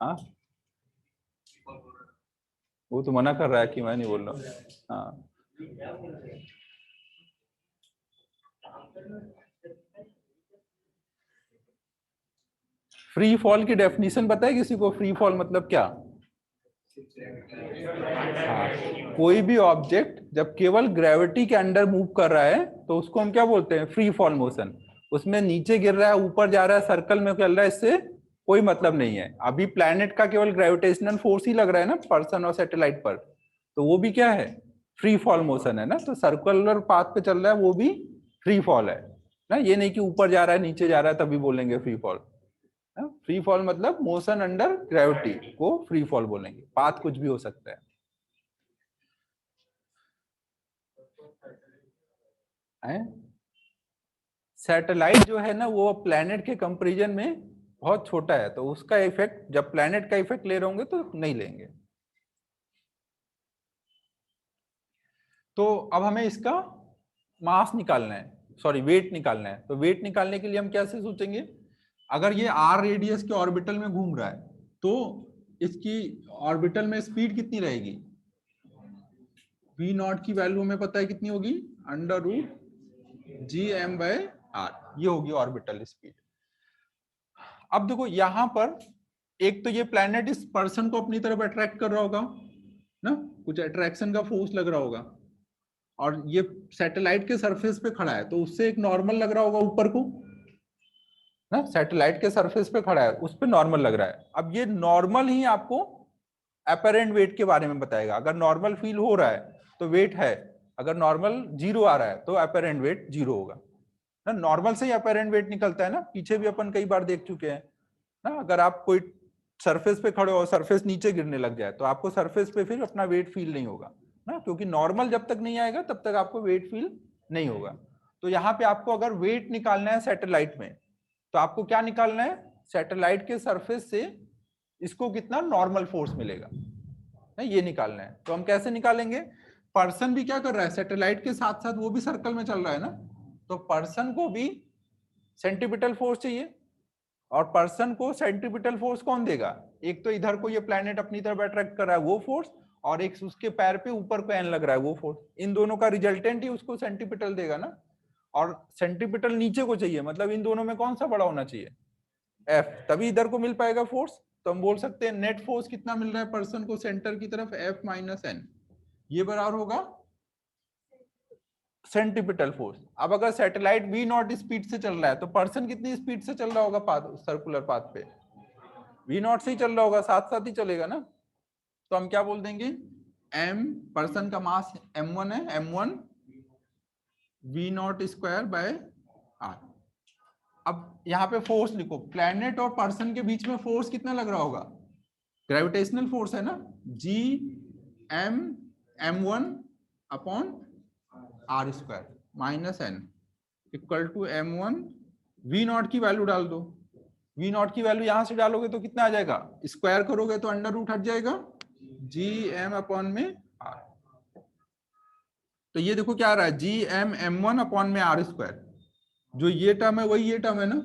हाँ, वो तो मना कर रहा है कि मैं नहीं बोल रहा। हाँ, फ्री फॉल की डेफिनेशन पता है किसी को? फ्री फॉल मतलब क्या? हाँ, कोई भी ऑब्जेक्ट जब केवल ग्रेविटी के अंडर मूव कर रहा है तो उसको हम क्या बोलते हैं? Free fall motion. उसमें नीचे गिर रहा है, ऊपर जा रहा है, सर्कल में चल रहा है, इससे कोई मतलब नहीं है। अभी प्लैनेट का केवल ग्रेविटेशनल फोर्स ही लग रहा है ना पर्सन और सैटेलाइट पर, तो वो भी क्या है? फ्री फॉल मोशन है ना। तो सर्कुलर पाथ पे चल रहा है वो भी फ्री फॉल है ना। ये नहीं कि ऊपर जा रहा है नीचे जा रहा है तभी बोलेंगे फ्री फॉल। फ्री फॉल मतलब मोशन अंडर ग्रेविटी को फ्री फॉल बोलेंगे। पाथ कुछ भी हो सकता है। सैटेलाइट जो है ना वो प्लैनेट के कंपैरिजन में बहुत छोटा है, तो उसका इफेक्ट जब प्लैनेट का इफेक्ट ले रहे होंगे तो नहीं लेंगे। तो अब हमें इसका मास निकालना है, सॉरी वेट निकालना है। तो वेट निकालने के लिए हम कैसे सोचेंगे? अगर ये r रेडियस के ऑर्बिटल में घूम रहा है तो इसकी ऑर्बिटल में स्पीड कितनी रहेगी? v नॉट की वैल्यू हमें पता है कितनी होगी, √gm/r, ये होगी ऑर्बिटल स्पीड। अब देखो यहां पर एक तो ये प्लैनेट इस पर्सन को अपनी तरफ अट्रैक्ट कर रहा होगा ना, कुछ अट्रैक्शन का फोर्स लग रहा होगा, और ये सैटेलाइट के सरफेस पे खड़ा है तो उससे एक नॉर्मल लग रहा होगा ऊपर को ना। सैटेलाइट के सरफेस पे खड़ा है, उस पे नॉर्मल लग रहा है। अब ये नॉर्मल ही आपको अपेरेंट वेट के बारे में बताएगा। अगर नॉर्मल फील हो रहा है तो वेट है, अगर नॉर्मल जीरो आ रहा है तो अपेरेंट वेट जीरो होगा ना। नॉर्मल से ही अपेरेंट वेट निकलता है ना, पीछे भी अपन कई बार देख चुके हैं ना। अगर आप कोई सरफेस पे खड़े हो और सरफेस नीचे गिरने लग जाए तो आपको सरफेस पे फिर अपना वेट फील नहीं होगा ना, क्योंकि नॉर्मल जब तक नहीं आएगा तब तक आपको वेट फील नहीं होगा। तो यहाँ पे आपको अगर वेट निकालना है सैटेलाइट में, तो आपको क्या निकालना है, सैटेलाइट के सरफेस से इसको कितना नॉर्मल फोर्स मिलेगा, ये निकालना है। तो हम कैसे निकालेंगे, पर्सन भी क्या कर रहा है, सैटेलाइट के साथ साथ वो भी सर्कल में चल रहा है ना, तो पर्सन को भी सेंटीपिटल फोर्स चाहिए, और पर्सन को सेंटीपिटल फोर्स कौन देगा, एक तो इधर को ये प्लैनेट अपनी तरफ अट्रैक्ट कर रहा है वो फोर्स, और एक उसके पैर पे ऊपर को एन लग रहा है वो फोर्स, इन दोनों का रिजल्टेंट ही उसको सेंटीपिटल देगा ना। और सेंटीपिटल नीचे को चाहिए, मतलब इन दोनों में कौन सा बड़ा होना चाहिए, एफ, तभी इधर को मिल पाएगा फोर्स। तो हम बोल सकते हैं नेट फोर्स कितना मिल रहा है पर्सन को सेंटर की तरफ, एफ माइनस एन, ये बराबर होगा सेंटीपिटल फोर्स। अब अगर सैटेलाइट v नॉट स्पीड से चल रहा है, तो पर्सन कितनी स्पीड से चल रहा होगा पाथ, सर्कुलर पाथ पे, v नॉट से ही चल रहा होगा, साथ साथ ही चलेगा ना। तो हम क्या बोल देंगे, m, पर्सन का मास m1 है, m1 v not square by r। अब यहाँ पे फोर्स लिखो, प्लैनेट और पर्सन के बीच में फोर्स कितना लग रहा होगा, ग्रेविटेशनल फोर्स है ना, g m m1 upon r square minus n equal to m1, v naught की वैल्यू डाल दो, v नॉट की वैल्यू यहां से डालोगे तो कितना आ जाएगा, स्क्वायर करोगे तो अंडर रूट हट जाएगा, जी एम अपॉन में आर। तो ये देखो क्या आ रहा है, जी एम m1 अपॉन में आर स्क्वायर, जो ये टर्म है वही ये टर्म है ना,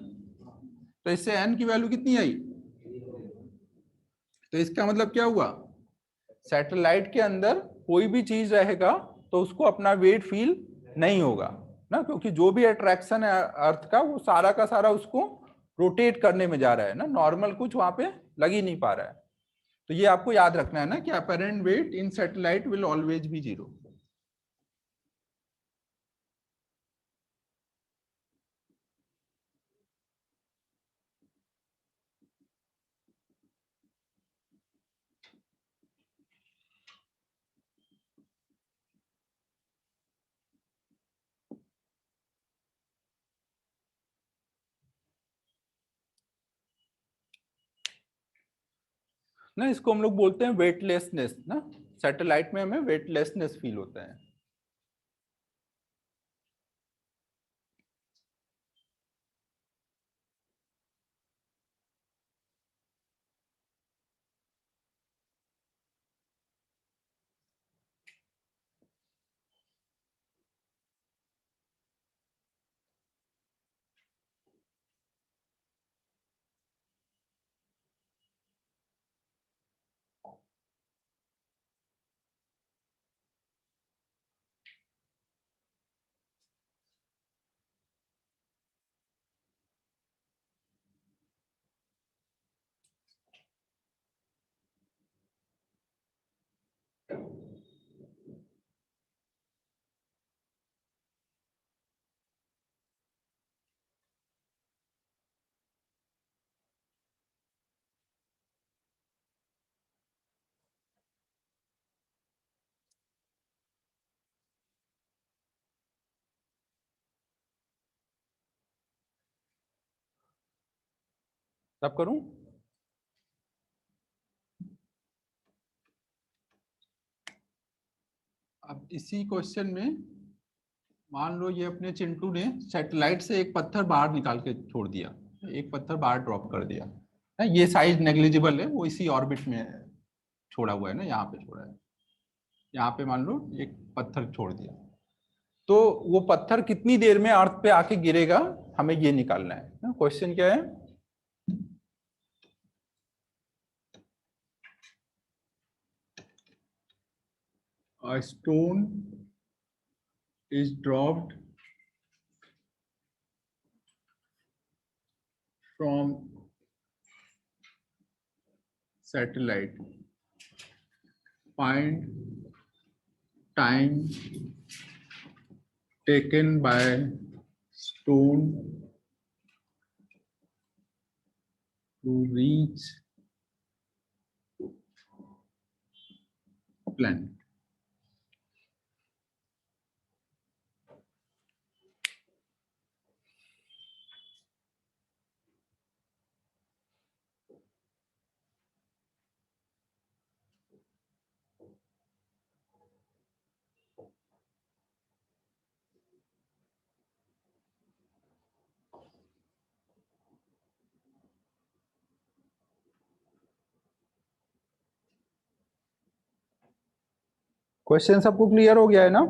तो इससे n की वैल्यू कितनी आई, तो इसका मतलब क्या हुआ, सैटेलाइट के अंदर कोई भी चीज रहेगा तो उसको अपना वेट फील नहीं होगा ना, क्योंकि जो भी अट्रैक्शन है अर्थ का वो सारा का सारा उसको रोटेट करने में जा रहा है ना, नॉर्मल कुछ वहां पे लग ही नहीं पा रहा है। तो ये आपको याद रखना है ना कि apparent wait in satellite will always be zero. ना इसको हम लोग बोलते हैं वेटलेसनेस ना, सैटेलाइट में हमें वेटलेसनेस फील होता है। सब करूं, अब इसी क्वेश्चन में मान लो ये अपने चिंटू ने सैटेलाइट से एक पत्थर बाहर निकाल के छोड़ दिया, एक पत्थर बाहर ड्रॉप कर दिया है, ये साइज नेग्लिजिबल है, वो इसी ऑर्बिट में छोड़ा हुआ है ना, यहाँ पे छोड़ा है, यहाँ पे मान लो एक पत्थर छोड़ दिया, तो वो पत्थर कितनी देर में अर्थ पे आके गिरेगा, हमें ये निकालना है। क्वेश्चन क्या है, a stone is dropped from satellite, find time taken by stone to reach planet। Question सबको क्लियर हो गया है ना?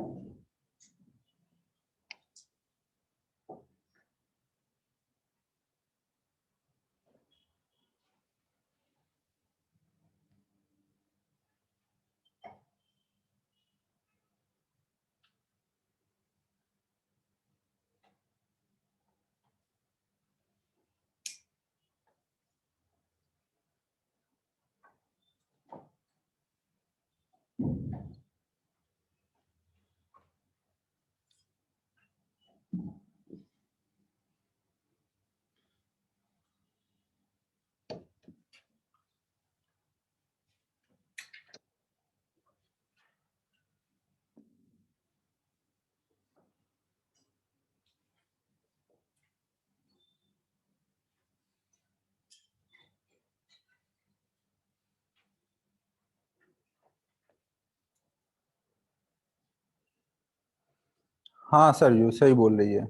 हाँ सर, यू सही बोल रही है।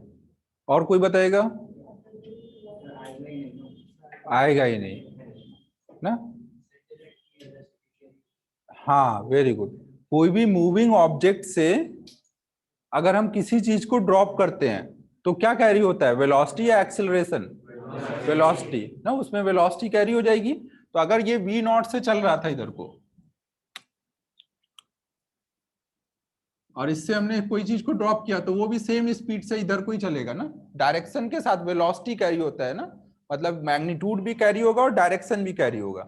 और कोई बताएगा? आएगा ही नहीं ना। हाँ, वेरी गुड। कोई भी मूविंग ऑब्जेक्ट से अगर हम किसी चीज को ड्रॉप करते हैं तो क्या कैरी होता है, वेलोसिटी या एक्सेलरेशन? वेलोसिटी ना, उसमें वेलोसिटी कैरी हो जाएगी। तो अगर ये v नॉट से चल रहा था इधर को, और इससे हमने कोई चीज को ड्रॉप किया, तो वो भी सेम स्पीड से इधर को ही चलेगा ना। डायरेक्शन के साथ वेलोसिटी कैरी होता है ना, मतलब मैग्नीट्यूड भी कैरी होगा और डायरेक्शन भी कैरी होगा।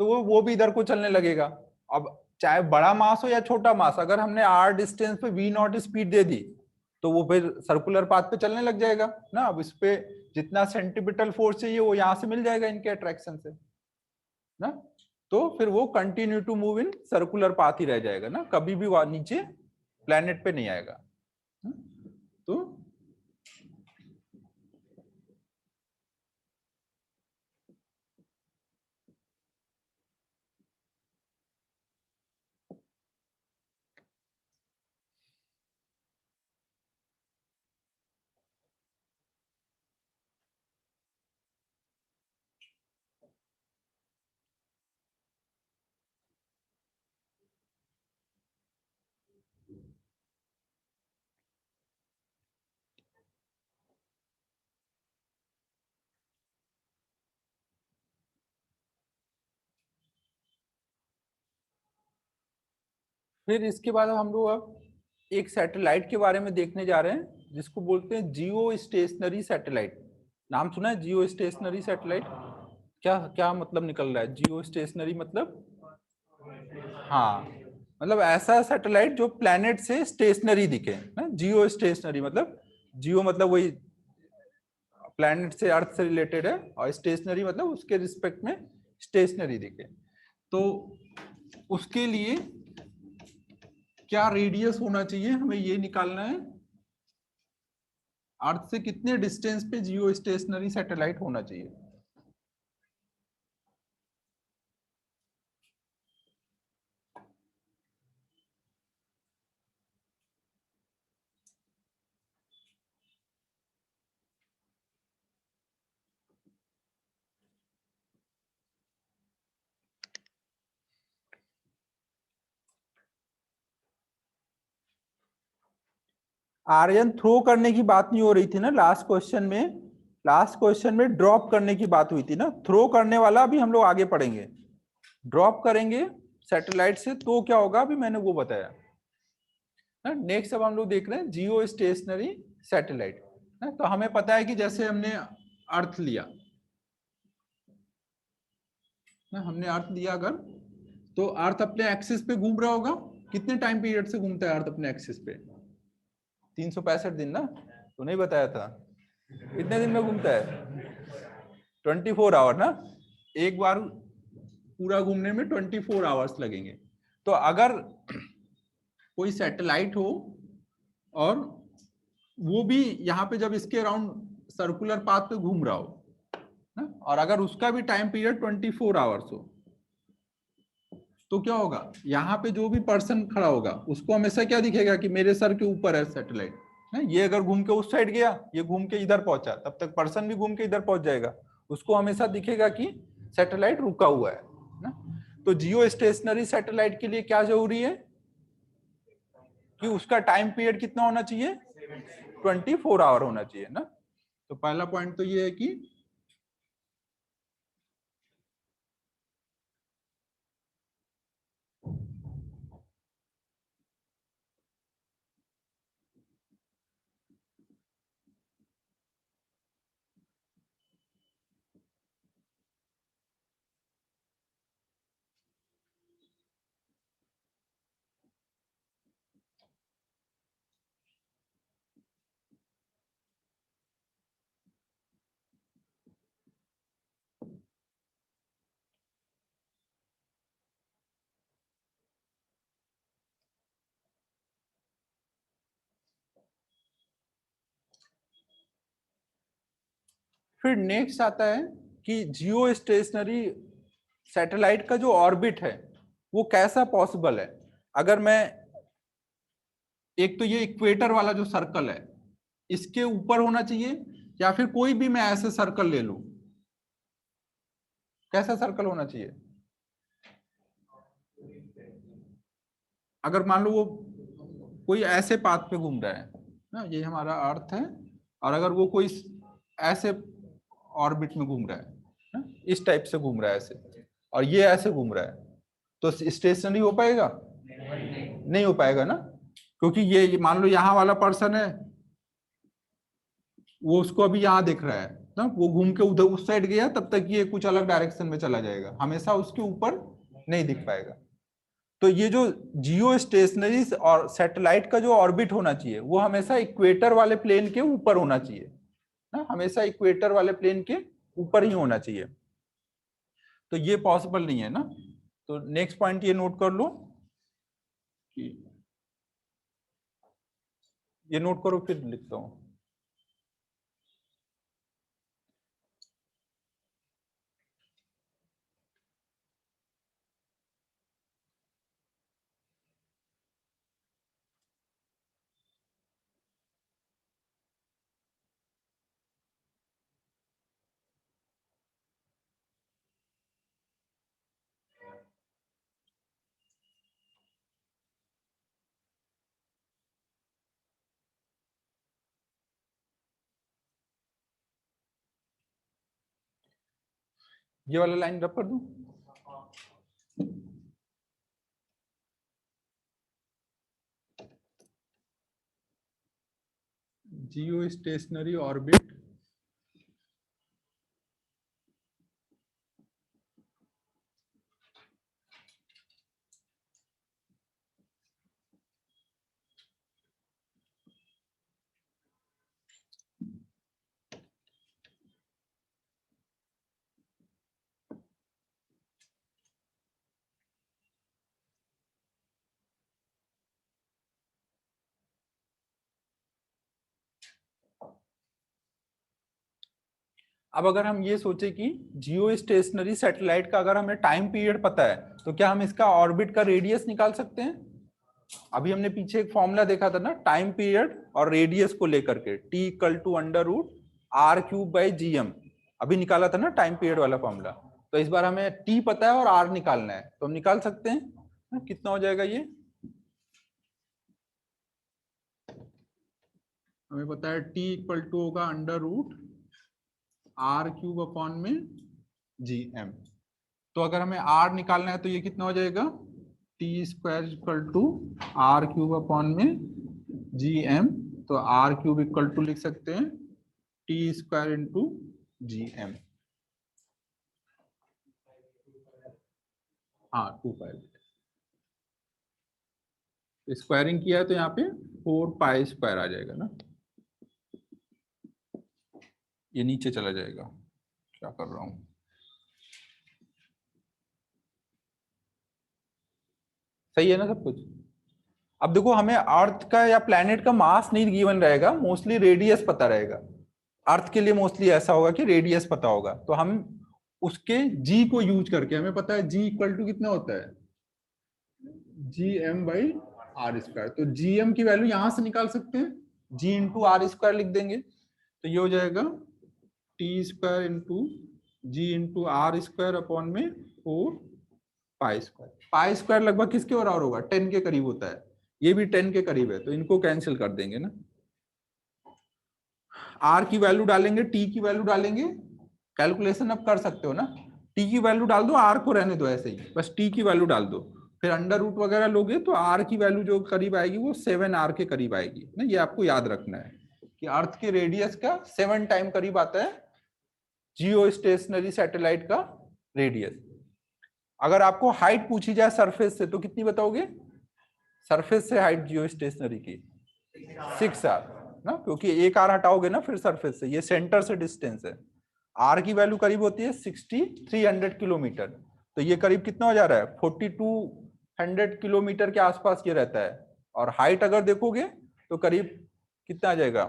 तो वो भी इधर को चलने लगेगा। अब चाहे बड़ा मास हो या छोटा मास, अगर हमने r डिस्टेंस पे v नॉट स्पीड दे दी तो वो फिर सर्कुलर पाथ पे चलने लग जाएगा ना। अब इस पे जितना सेंट्रीपिटल फोर्स चाहिए वो यहाँ से मिल जाएगा इनके अट्रैक्शन से ना। तो फिर वो continue to move in circular path ही रह जाएगा ना, कभी भी वो नीचे प्लेनेट पे नहीं आएगा। तो फिर इसके बाद हम लोग अब एक सैटेलाइट के बारे में देखने जा रहे हैं जिसको बोलते हैं जियो स्टेशनरी सैटेलाइट। नाम सुना है जियो स्टेशनरी सैटेलाइट? क्या क्या मतलब निकल रहा है जियो स्टेशनरी मतलब? हाँ, मतलब ऐसा सैटेलाइट जो प्लेनेट से स्टेशनरी दिखे ना। जियो स्टेशनरी मतलब, जियो मतलब वही प्लेनेट से, अर्थ से रिलेटेड है, और स्टेशनरी मतलब उसके रिस्पेक्ट में स्टेशनरी दिखे। तो उसके लिए क्या रेडियस होना चाहिए, हमें ये निकालना है। अर्थ से कितने डिस्टेंस पे जियो स्टेशनरी सैटेलाइट होना चाहिए। आर्यन, थ्रो करने की बात नहीं हो रही थी ना लास्ट क्वेश्चन में? लास्ट क्वेश्चन में ड्रॉप करने की बात हुई थी ना। थ्रो करने वाला अभी हम लोग आगे पढ़ेंगे। ड्रॉप करेंगे सैटेलाइट से तो क्या होगा, अभी मैंने वो बताया। नेक्स्ट अब हम लोग देख रहे हैं जियो स्टेशनरी सैटेलाइट। तो हमें पता है कि जैसे हमने अर्थ लिया ना, हमने अर्थ लिया अगर, तो अर्थ अपने एक्सिस पे घूम रहा होगा। कितने टाइम पीरियड से घूमता है अर्थ अपने एक्सिस पे? 365 दिन ना, तो नहीं बताया था? कितने दिन में घूमता है? 24 आवर ना। एक बार पूरा घूमने में 24 आवर्स लगेंगे। तो अगर कोई सैटेलाइट हो और वो भी यहाँ पे जब इसके अराउंड सर्कुलर पाथ पे घूम रहा हो ना, और अगर उसका भी टाइम पीरियड 24 आवर्स हो, तो क्या होगा, यहाँ पे जो भी पर्सन खड़ा होगा उसको हमेशा क्या दिखेगा कि मेरे सर के ऊपर है सैटेलाइट ना। ये अगर घूम के उस साइड गया, ये घूम के इधर पहुंचा, तब तक पर्सन भी घूम के इधर पहुंच जाएगा। उसको हमेशा दिखेगा कि सैटेलाइट रुका हुआ है ना। तो जियो स्टेशनरी सैटेलाइट के लिए क्या जरूरी है? कि उसका टाइम पीरियड कितना होना चाहिए, 24 आवर होना चाहिए ना। तो पहला पॉइंट तो ये है कि फिर नेक्स्ट आता है कि जियो स्टेशनरी सैटेलाइट का जो ऑर्बिट है वो कैसा पॉसिबल है। अगर मैं, एक तो ये इक्वेटर वाला जो सर्कल है इसके ऊपर होना चाहिए, या फिर कोई भी मैं ऐसे सर्कल ले लूं, कैसा सर्कल होना चाहिए। अगर मान लो वो कोई ऐसे पाथ पे घूम रहा है ना, ये हमारा अर्थ है, और अगर वो कोई ऐसे ऑर्बिट में घूम रहा है ना, इस टाइप से घूम रहा है ऐसे, और ये ऐसे घूम रहा है, तो स्टेशनरी हो पाएगा, नहीं हो पाएगा ना। क्योंकि ये मान लो यहाँ वाला पर्सन है, वो उसको अभी यहाँ दिख रहा है ना, वो घूम के उधर उस साइड गया, तब तक ये कुछ अलग डायरेक्शन में चला जाएगा, हमेशा उसके ऊपर नहीं दिख पाएगा। तो ये जो जियो स्टेशनरी और सैटेलाइट का जो ऑर्बिट होना चाहिए वो हमेशा इक्वेटर वाले प्लेन के ऊपर होना चाहिए ना, हमेशा इक्वेटर वाले प्लेन के ऊपर ही होना चाहिए। तो ये पॉसिबल नहीं है ना। तो नेक्स्ट पॉइंट ये नोट कर लो कि ये नोट करो, फिर लिखता हूं। ये वाला लाइन रब कर दूं। जियो स्टेशनरी ऑर्बिट अब अगर हम ये सोचे कि जियो स्टेशनरी सैटेलाइट का अगर हमें टाइम पीरियड पता है, तो क्या हम इसका ऑर्बिट का रेडियस निकाल सकते हैं। अभी हमने पीछे एक फॉर्मूला देखा था ना, टाइम पीरियड और रेडियस को लेकर के, t equal to under root r cube by G M, अभी निकाला था ना टाइम पीरियड वाला फॉर्मूला। तो इस बार हमें टी पता है और आर निकालना है, तो हम निकाल सकते हैं। कितना हो जाएगा ये, हमें पता है टी इक्वल टू होगा under root r cube upon में जी एम। तो अगर हमें आर निकालना है तो ये कितना हो जाएगा, t square equal to r cube upon में जी एम। तो आर क्यूब इक्वल टू लिख सकते हैं t square into G M. हाँ 2 पाई, स्क्वायरिंग किया है तो यहाँ पे 4 पाई स्क्वायर आ जाएगा ना, ये नीचे चला जाएगा। क्या कर रहा हूं, सही है ना सब कुछ। अब देखो हमें अर्थ का या प्लैनेट का मास नहीं गिवन रहेगा, मोस्टली रेडियस पता रहेगा। अर्थ के लिए मोस्टली ऐसा होगा कि रेडियस पता होगा, तो हम उसके जी को यूज करके, हमें पता है जी इक्वल टू कितना होता है, G M by r square. तो जी एम की वैल्यू यहां से निकाल सकते हैं, जी इंटू आर स्क्वायर लिख देंगे, तो ये हो जाएगा t square into G into r square upon में 4 पाई स्क्वायर। पाई स्क्वायर लगभग किसके बराबर होगा, 10 के करीब होता है। ये भी 10 के करीब है, तो इनको कैंसिल कर देंगे ना। आर की वैल्यू डालेंगे, टी की वैल्यू डालेंगे, कैलकुलेशन अब कर सकते हो ना। टी की वैल्यू डाल दो, आर को रहने दो ऐसे ही, बस टी की वैल्यू डाल दो। फिर अंडर रूट वगैरह लोगे तो आर की वैल्यू जो करीब आएगी वो 7 आर के करीब आएगी ना। ये आपको याद रखना है कि अर्थ के रेडियस का 7 टाइम करीब आता है जियो स्टेशनरी सैटेलाइट का रेडियस। अगर आपको हाइट पूछी जाए सरफेस से तो कितनी बताओगे? सरफेस से हाइट जियो स्टेशनरी की 6 आर ना, क्योंकि एक आर हटाओगे ना फिर सरफेस से, ये सेंटर से डिस्टेंस है। आर की वैल्यू करीब होती है 6300 किलोमीटर, तो ये करीब कितना हो जा रहा है 4200 किलोमीटर के आसपास ये रहता है। और हाइट अगर देखोगे तो करीब कितना आ जाएगा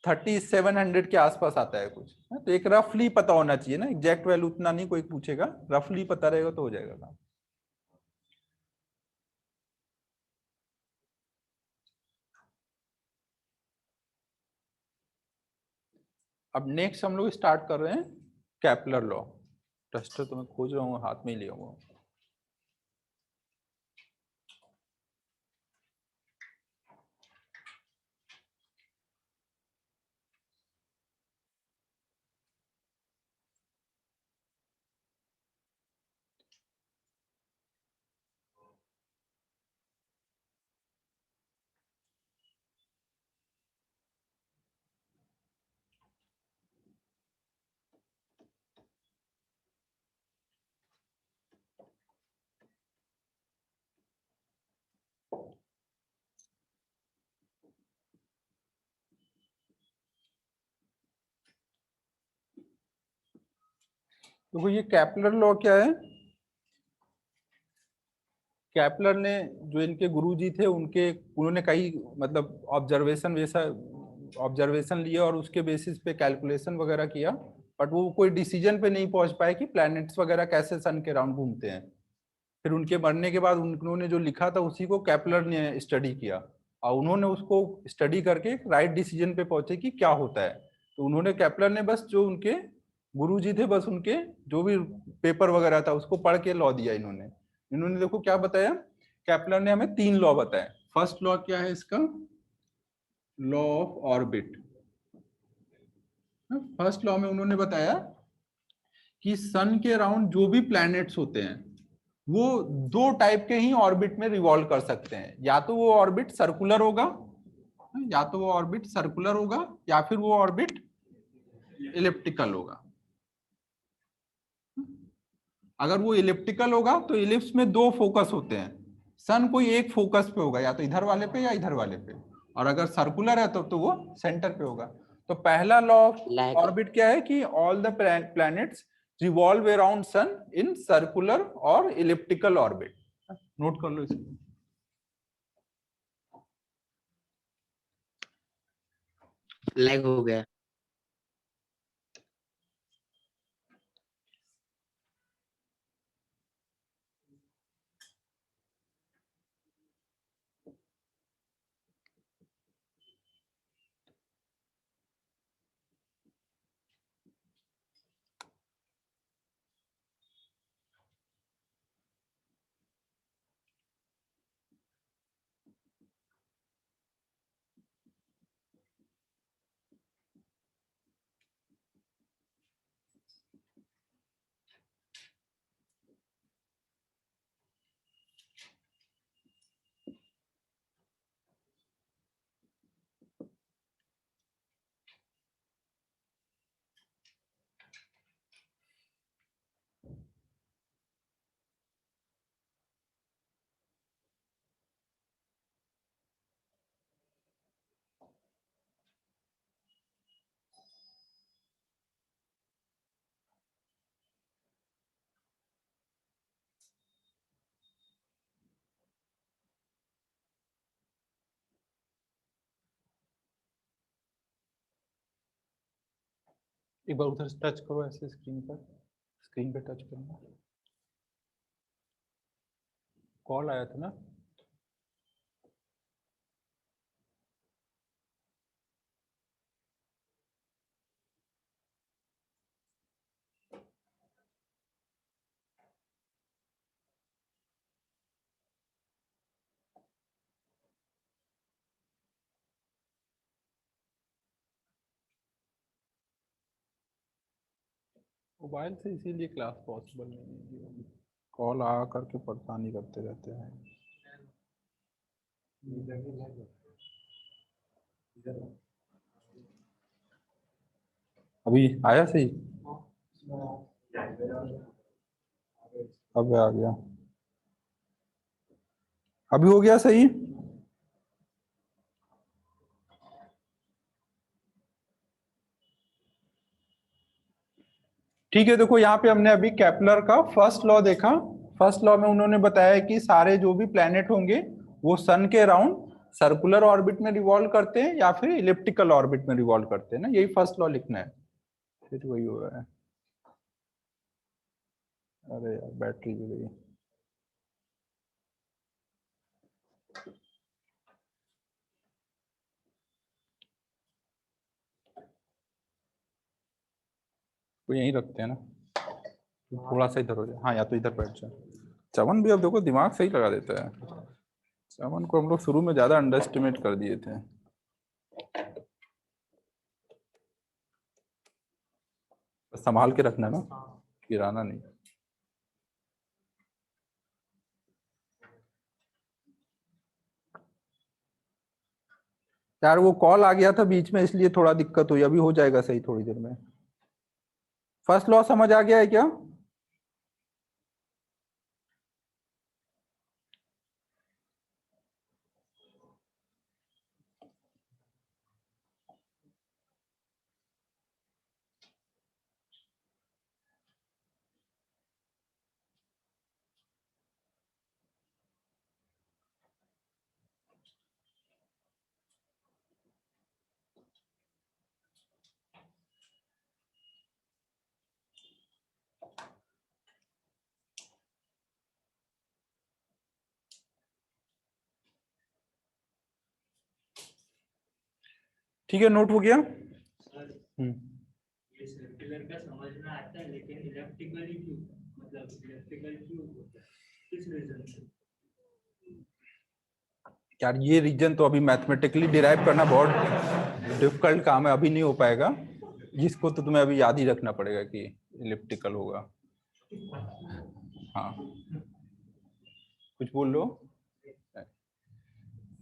3700 के आसपास आता है कुछ। तो एक रफली पता होना चाहिए ना, एग्जैक्ट वैल्यू उतना नहीं कोई पूछेगा, रफली पता रहेगा तो हो जाएगा काम। अब नेक्स्ट हम लोग स्टार्ट कर रहे हैं कैपलर लॉ। टस्टर तो मैं खोज रहा हूँ, हाथ में ही लिया हुआ। तो ये कैपलर लॉ क्या है? कैपलर ने, जो इनके गुरुजी थे उनके, उन्होंने कई मतलब ऑब्जर्वेशन लिया और उसके बेसिस पे कैलकुलेशन वगैरह किया, बट वो कोई डिसीजन पे नहीं पहुंच पाए कि प्लैनेट्स वगैरह कैसे सन के राउंड घूमते हैं। फिर उनके मरने के बाद उन्होंने जो लिखा था उसी को कैपलर ने स्टडी किया, और उन्होंने उसको स्टडी करके राइट डिसीजन पे पहुंचे कि क्या होता है। तो उन्होंने, कैपलर ने बस जो उनके गुरुजी थे बस उनके जो भी पेपर वगैरह था उसको पढ़ के लॉ दिया इन्होंने। इन्होंने देखो क्या बताया, कैपलर ने हमें 3 लॉ बताए। फर्स्ट लॉ क्या है इसका? Law of orbit. First law में उन्होंने बताया कि सन के अराउंड जो भी प्लैनेट्स होते हैं वो 2 टाइप के ही ऑर्बिट में रिवॉल्व कर सकते हैं। या तो वो ऑर्बिट सर्कुलर होगा, या फिर वो ऑर्बिट इलिप्टिकल होगा। अगर वो इलिप्टिकल होगा तो इलिप्स में 2 फोकस होते हैं, सन कोई एक फोकस पे होगा, या तो इधर वाले पे या इधर वाले पे। और अगर सर्कुलर है तो वो सेंटर पे होगा। तो पहला लॉ ऑफ लैग ऑर्बिट क्या है कि all the planets revolve around sun in circular और इलिप्टिकल ऑर्बिट। नोट कर लो इसको। लैग हो गया। एक बार उधर टच करो ऐसे स्क्रीन पर, स्क्रीन पे टच करना। कॉल आया था ना? मोबाइल से इसीलिए क्लास पॉसिबल नहीं है, कॉल आ करके परेशानी करते रहते हैं। अभी आया सही? अब आ गया, अभी हो गया सही? ठीक है, देखो यहाँ पे हमने अभी केपलर का फर्स्ट लॉ देखा। फर्स्ट लॉ में उन्होंने बताया कि सारे जो भी प्लैनेट होंगे वो सन के अराउंड सर्कुलर ऑर्बिट में रिवॉल्व करते हैं या फिर इलिप्टिकल ऑर्बिट में रिवॉल्व करते हैं ना, यही फर्स्ट लॉ लिखना है। फिर वही हो रहा है, अरे यार बैटरी भी गई। तो यहीं रखते हैं ना, थोड़ा सा इधर हो जाए, हाँ या तो इधर बैठ जाए। चमन भी अब देखो दिमाग सही लगा देता है। चमन को हम लोग शुरू में ज्यादा अंडर एस्टिमेट कर दिए थे। बस संभाल के रखना ना, गिराना नहीं। यार वो कॉल आ गया था बीच में, इसलिए थोड़ा दिक्कत हुई, अभी हो जाएगा सही थोड़ी देर में। फर्स्ट लॉ समझ आ गया है क्या? ठीक है, नोट हो गया। ये सर्कुलर का समझ में आता है, लेकिन इलेप्टिकली क्यों, मतलब इलेप्टिकल क्यों होता है, किस रीजन से? यार ये रीजन तो अभी मैथमेटिकली डिराइव करना बहुत डिफिकल्ट काम है, अभी नहीं हो पाएगा। जिसको तो तुम्हें अभी याद ही रखना पड़ेगा कि इलिप्टिकल होगा। हाँ कुछ बोल लो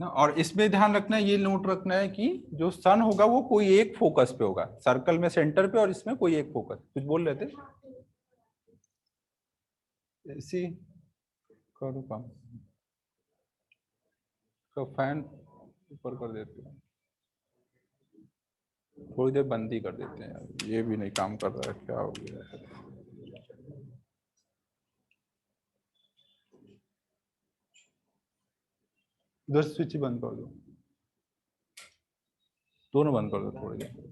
ना, और इसमें ध्यान रखना है, ये नोट रखना है कि जो सन होगा वो कोई एक फोकस पे होगा, सर्कल में सेंटर पे, और इसमें कोई एक फोकस। कुछ बोल रहे थे? इसी करो काम, तो फैन ऊपर कर देते हैं, थोड़ी देर बंद ही कर देते हैं यार, ये भी नहीं काम कर रहा है, क्या हो गया है? उधर स्विच बंद कर दो, दोनों बंद कर दो थोड़ी देर।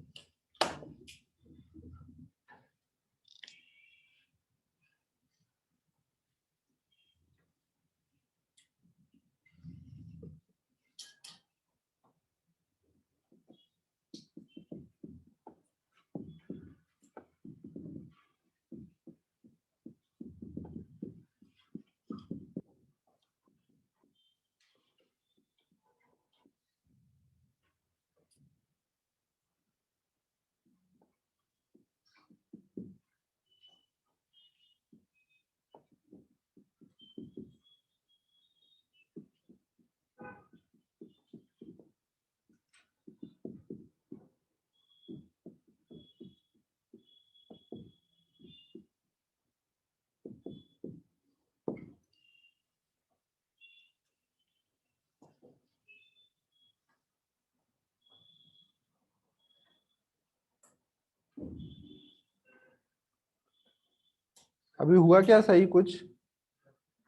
अभी हुआ क्या सही कुछ?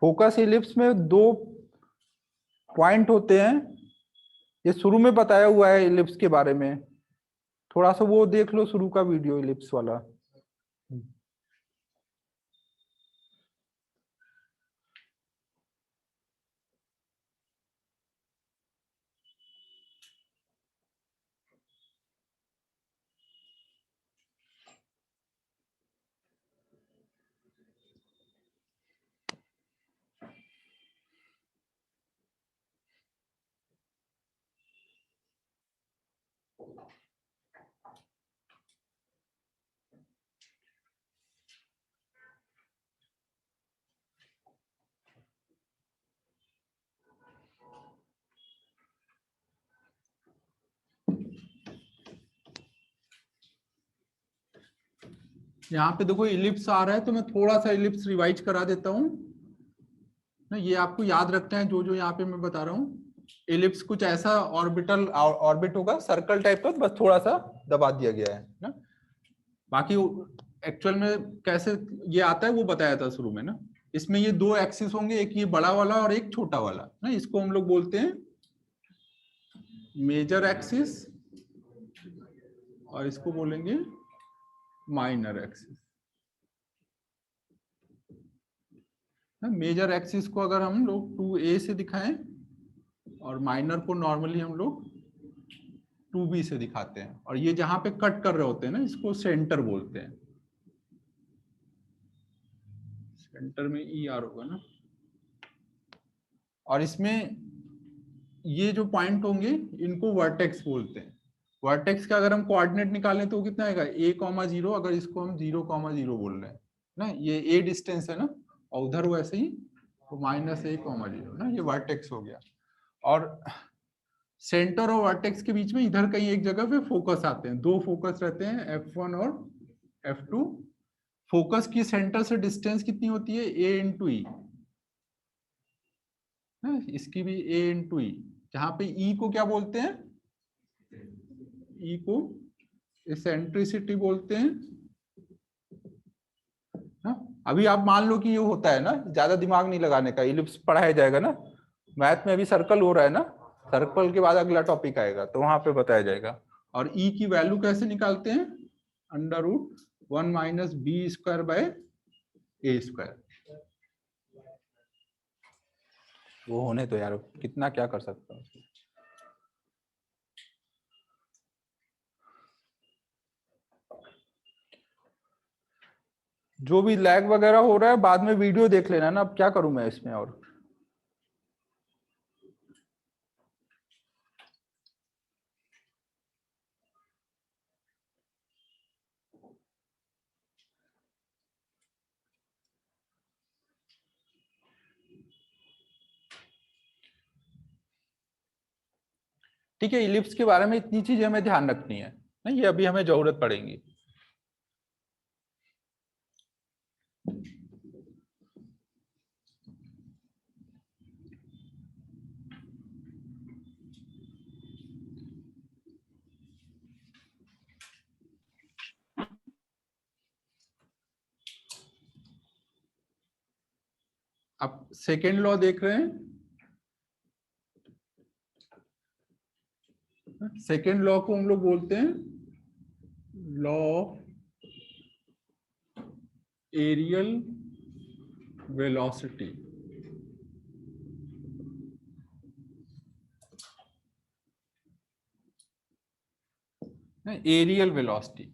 फोकस इलिप्स में दो पॉइंट होते हैं, ये शुरू में बताया हुआ है इलिप्स के बारे में, थोड़ा सा वो देख लो शुरू का वीडियो इलिप्स वाला। यहाँ पे देखो इलिप्स आ रहा है, तो मैं थोड़ा सा इलिप्स रिवाइज करा देता हूँ ना, ये आपको याद रखना है जो जो यहाँ पे मैं बता रहा हूँ। इलिप्स कुछ ऐसा ऑर्बिटल ऑर्बिट होगा सर्कल टाइप का, बस थोड़ा सा दबा दिया गया है ना। बाकी एक्चुअल में कैसे ये आता है वो बताया था शुरू में ना। इसमें ये दो एक्सिस होंगे, एक ये बड़ा वाला और एक छोटा वाला ना, इसको हम लोग बोलते हैं मेजर एक्सिस और इसको बोलेंगे माइनर एक्सिस। मेजर एक्सिस को अगर हम लोग 2a से दिखाएं और माइनर को नॉर्मली हम लोग 2b से दिखाते हैं, और ये जहां पे कट कर रहे होते हैं ना इसको सेंटर बोलते हैं। सेंटर में ई आर होगा ना, और इसमें ये जो पॉइंट होंगे इनको वर्टेक्स बोलते हैं। वर्टेक्स का अगर हम कोऑर्डिनेट निकालें तो कितना आएगा a,0, अगर इसको हम 0,0 बोल रहे हैं ना, ये a डिस्टेंस है ना, और उधर वैसे ही तो -a,0 ना, ये वर्टेक्स हो गया। और सेंटर और वर्टेक्स के बीच में इधर कहीं एक जगह पे फोकस आते हैं, दो फोकस रहते हैं F1 और F2। फोकस की सेंटर से डिस्टेंस कितनी होती है a इंटू ई, इसकी भी a इंटू ई, जहां पे e को क्या बोलते हैं, ई को एसेंट्रिसिटी बोलते हैं ना। अभी आप मान लो कि ये होता है ना, ज्यादा दिमाग नहीं लगाने का, इलिप्स पढ़ाया जाएगा ना मैथ में, अभी सर्कल हो रहा है ना, सर्कल के बाद अगला टॉपिक आएगा तो वहां पे बताया जाएगा। और ई की वैल्यू कैसे निकालते हैं, √1 - b² / a²। वो होने तो यार कितना क्या कर सकता हूँ। जो भी लैग वगैरह हो रहा है बाद में वीडियो देख लेना ना, अब क्या करूं मैं इसमें। और ठीक है, इलिप्स के बारे में इतनी चीजें हमें ध्यान रखनी है ना, ये अभी हमें जरूरत पड़ेगी। अब सेकेंड लॉ देख रहे हैं, सेकेंड लॉ को हम लोग बोलते हैं law of areal velocity. Areal velocity,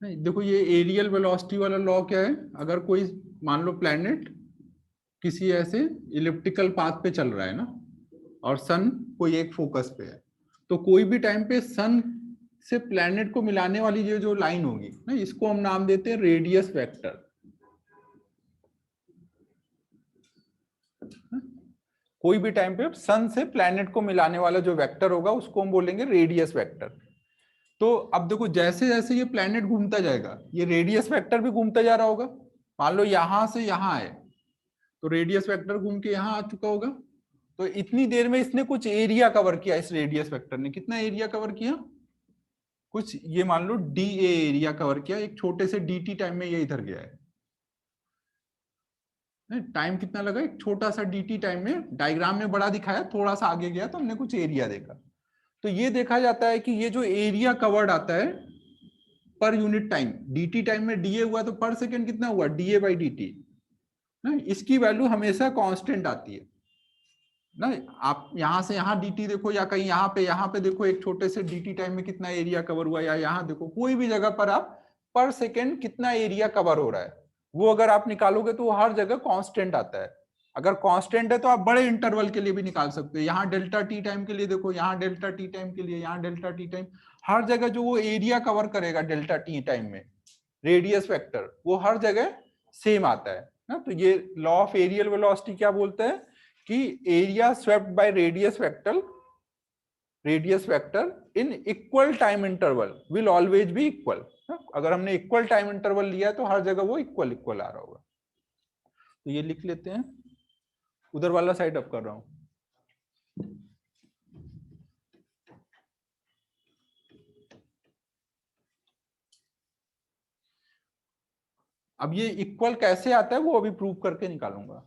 नहीं देखो ये एरियल वेलोसिटी वाला लॉ क्या है, अगर कोई मान लो प्लैनेट किसी ऐसे इलिप्टिकल पाथ पे चल रहा है ना, और सन कोई एक फोकस पे है, तो कोई भी टाइम पे सन से प्लैनेट को मिलाने वाली ये जो लाइन होगी ना, इसको हम नाम देते हैं रेडियस वेक्टर। कोई भी टाइम पे सन से प्लैनेट को मिलाने वाला जो वेक्टर होगा उसको हम बोलेंगे रेडियस वेक्टर। तो अब देखो जैसे जैसे ये प्लैनेट घूमता जाएगा, ये रेडियस वेक्टर भी घूमता जा रहा होगा। मान लो यहां से यहां है तो रेडियस वेक्टर घूम के यहां आ चुका होगा, तो इतनी देर में इसने कुछ एरिया कवर किया, इस रेडियस वेक्टर ने कितना एरिया कवर किया, कुछ ये मान लो डी एरिया कवर किया, एक छोटे से dt टाइम में ये इधर गया है। टाइम कितना लगा, एक छोटा सा dt टाइम में, डायग्राम में बड़ा दिखाया, थोड़ा सा आगे गया तो हमने कुछ एरिया देखा। तो ये देखा जाता है कि ये जो एरिया कवर्ड आता है per unit time, dt time में dA हुआ तो पर सेकेंड कितना हुआ dA/dt ना, इसकी वैल्यू हमेशा कांस्टेंट आती है ना। आप यहां से यहां dt देखो, या कहीं यहाँ पे देखो एक छोटे से dt टाइम में कितना एरिया कवर हुआ, या यहाँ देखो कोई भी जगह पर आप पर सेकेंड कितना एरिया कवर हो रहा है, वो अगर आप निकालोगे तो हर जगह कांस्टेंट आता है। अगर कांस्टेंट है तो आप बड़े इंटरवल के लिए भी निकाल सकते हो, यहाँ डेल्टा टी टाइम के लिए देखो, यहाँ डेल्टा टी टाइम के लिए, यहाँ डेल्टा टी टाइम, हर जगह जो वो एरिया कवर करेगा डेल्टा टी टाइम में, रेडियस वेक्टर, वो हर जगह सेम आता है ना। तो ये लॉ ऑफ एरियल वेलोसिटी क्या बोलता है कि area swept by radius vector radius vector in equal time interval will always be equal. अगर हमने इक्वल टाइम इंटरवल लिया तो हर जगह वो इक्वल इक्वल आ रहा होगा। तो ये लिख लेते हैं, उधर वाला साइड अप कर रहा हूं। अब ये इक्वल कैसे आता है वो अभी प्रूव करके निकालूंगा।